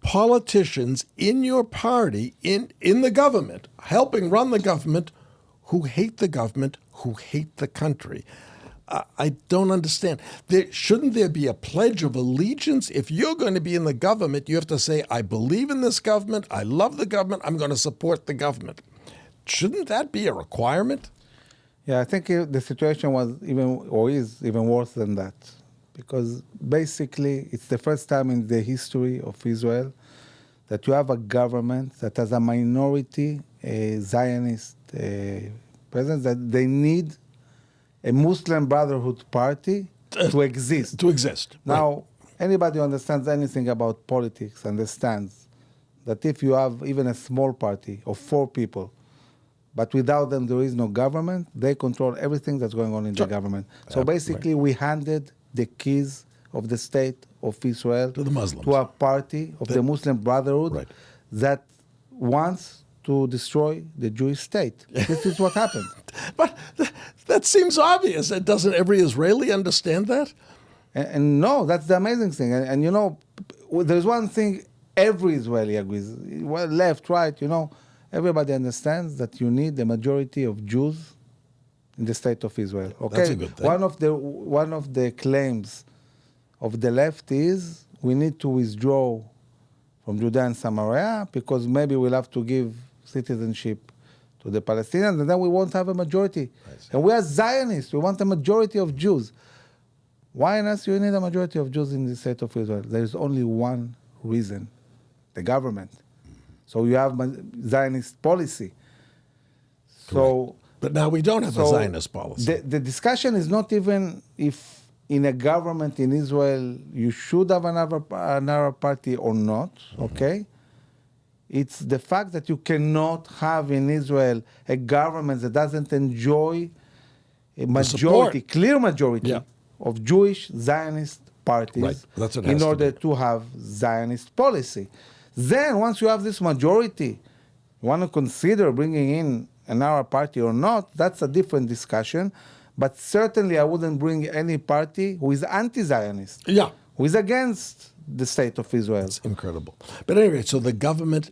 politicians in your party, in the government, helping run the government, who hate the government, who hate the country? I don't understand. Shouldn't there be a pledge of allegiance? If you're going to be in the government, you have to say, I believe in this government, I love the government, I'm going to support the government. Shouldn't that be a requirement? Yeah, I think the situation is even worse than that. Because basically, it's the first time in the history of Israel that you have a government that has a minority Zionist presence, that they need a Muslim Brotherhood party to exist. To exist. Now, anybody who understands anything about politics understands that if you have even a small party of 4 people, but without them there is no government, they control everything that's going on in the government. So basically we handed the keys of the state of Israel to the Muslims, to a party of the Muslim Brotherhood that wants to destroy the Jewish state. This is what happened. But that seems obvious. Doesn't every Israeli understand that? And no, that's the amazing thing. And you know, there's one thing every Israeli agrees, well, left, right, you know, everybody understands that you need the majority of Jews in the state of Israel. Okay, that's a good thing. One of the claims of the left is we need to withdraw from Judea and Samaria because maybe we'll have to give citizenship to the Palestinians and then we won't have a majority. And we are Zionists. We want a majority of Jews. Why on earth you need a majority of Jews in the state of Israel? There is only one reason: the government. So you have Zionist policy. So, but now we don't have a Zionist policy. The discussion is not even if in a government in Israel you should have another party or not, okay? It's the fact that you cannot have in Israel a government that doesn't enjoy a majority, clear majority of Jewish Zionist parties in order to have Zionist policy. Then once you have this majority, you want to consider bringing in an Arab party or not, that's a different discussion. But certainly I wouldn't bring any party who is anti-Zionist, who is against the state of Israel. It's incredible. But anyway, so the government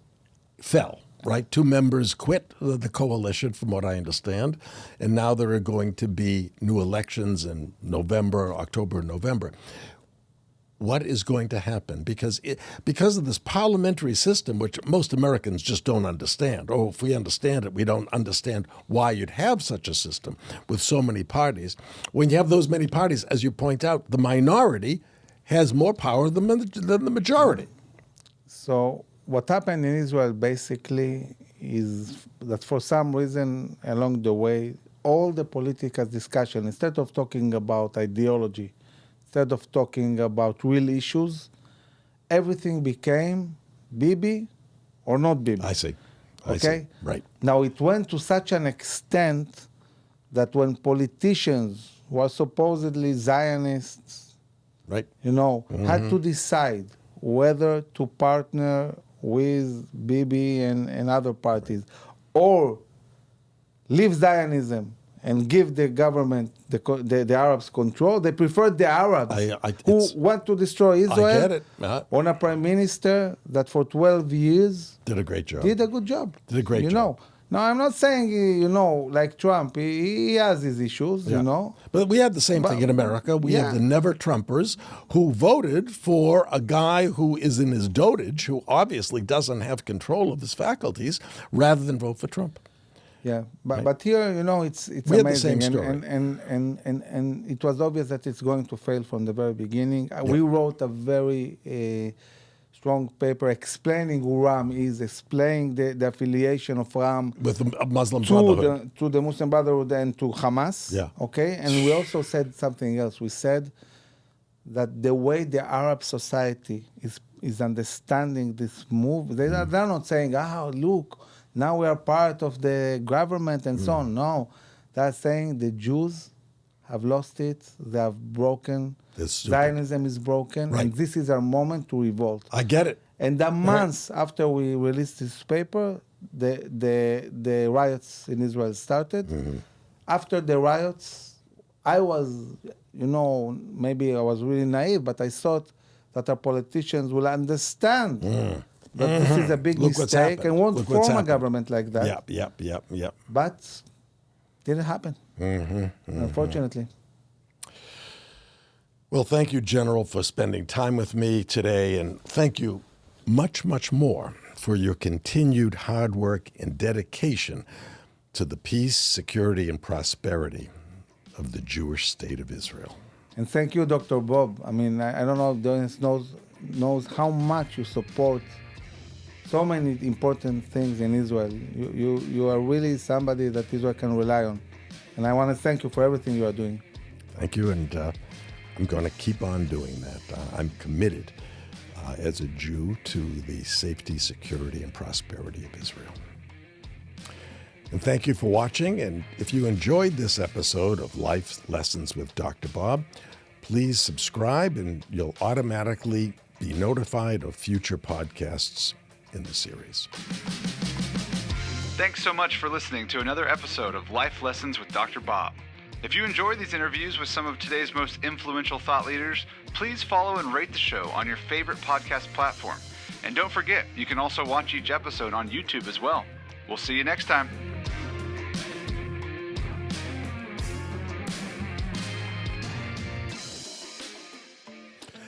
fell, right? 2 members quit the coalition, from what I understand, and now there are going to be new elections in October, November. What is going to happen? Because of this parliamentary system, which most Americans just don't understand, or if we understand it, we don't understand why you'd have such a system with so many parties. When you have those many parties, as you point out, the minority has more power than the majority. So what happened in Israel basically is that for some reason along the way, all the political discussion, instead of talking about ideology, instead of talking about real issues, everything became Bibi or not Bibi. I see. Okay? Right. Now, it went to such an extent that when politicians who are supposedly Zionists, you know, had to decide whether to partner with Bibi and other parties or leave Zionism and give the government, the Arabs control. They preferred the Arabs who want to destroy Israel. I get it. On a prime minister that for 12 years did a great job. Did a good job. Did a great job. You know. Now, I'm not saying, you know, like Trump, he has his issues, you know. But we have the same thing in America. We have the never-Trumpers who voted for a guy who is in his dotage, who obviously doesn't have control of his faculties, rather than vote for Trump. Yeah, but here, you know, it's we amazing. Have the same story. And it was obvious that it's going to fail from the very beginning. We wrote a very strong paper explaining who Ram is, explaining the affiliation of Ram with the Muslim Brotherhood. To the Muslim Brotherhood and to Hamas. Yeah. Okay, and we also said something else. We said that the way the Arab society is understanding this move, they're not saying, look, now we are part of the government and so on. No, they're saying the Jews have lost it. They have broken. Zionism is broken, and this is our moment to revolt. I get it. And the months after we released this paper, the riots in Israel started. After the riots, I was, you know, maybe I was really naive, but I thought that our politicians will understand that this is a big mistake and won't form a government like that. Yep. But didn't happen, unfortunately. Well, thank you, General, for spending time with me today, and thank you much, much more for your continued hard work and dedication to the peace, security, and prosperity of the Jewish state of Israel. And thank you, Dr. Bob. I mean, I don't know if the audience knows how much you support so many important things in Israel. You are really somebody that Israel can rely on. And I want to thank you for everything you are doing. Thank you, and I'm going to keep on doing that. I'm committed as a Jew to the safety, security, and prosperity of Israel. And thank you for watching, and if you enjoyed this episode of Life Lessons with Dr. Bob, please subscribe and you'll automatically be notified of future podcasts in the series. Thanks so much for listening to another episode of Life Lessons with Dr. Bob. If you enjoyed these interviews with some of today's most influential thought leaders, please follow and rate the show on your favorite podcast platform. And don't forget, you can also watch each episode on YouTube as well. We'll see you next time.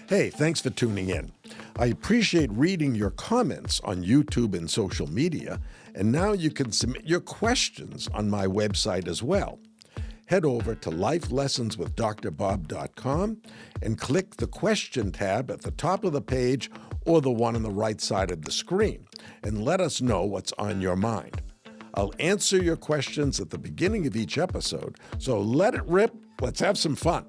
Hey, thanks for tuning in. I appreciate reading your comments on YouTube and social media, and now you can submit your questions on my website as well. Head over to lifelessonswithdrbob.com and click the question tab at the top of the page or the one on the right side of the screen, and let us know what's on your mind. I'll answer your questions at the beginning of each episode, so let it rip. Let's have some fun.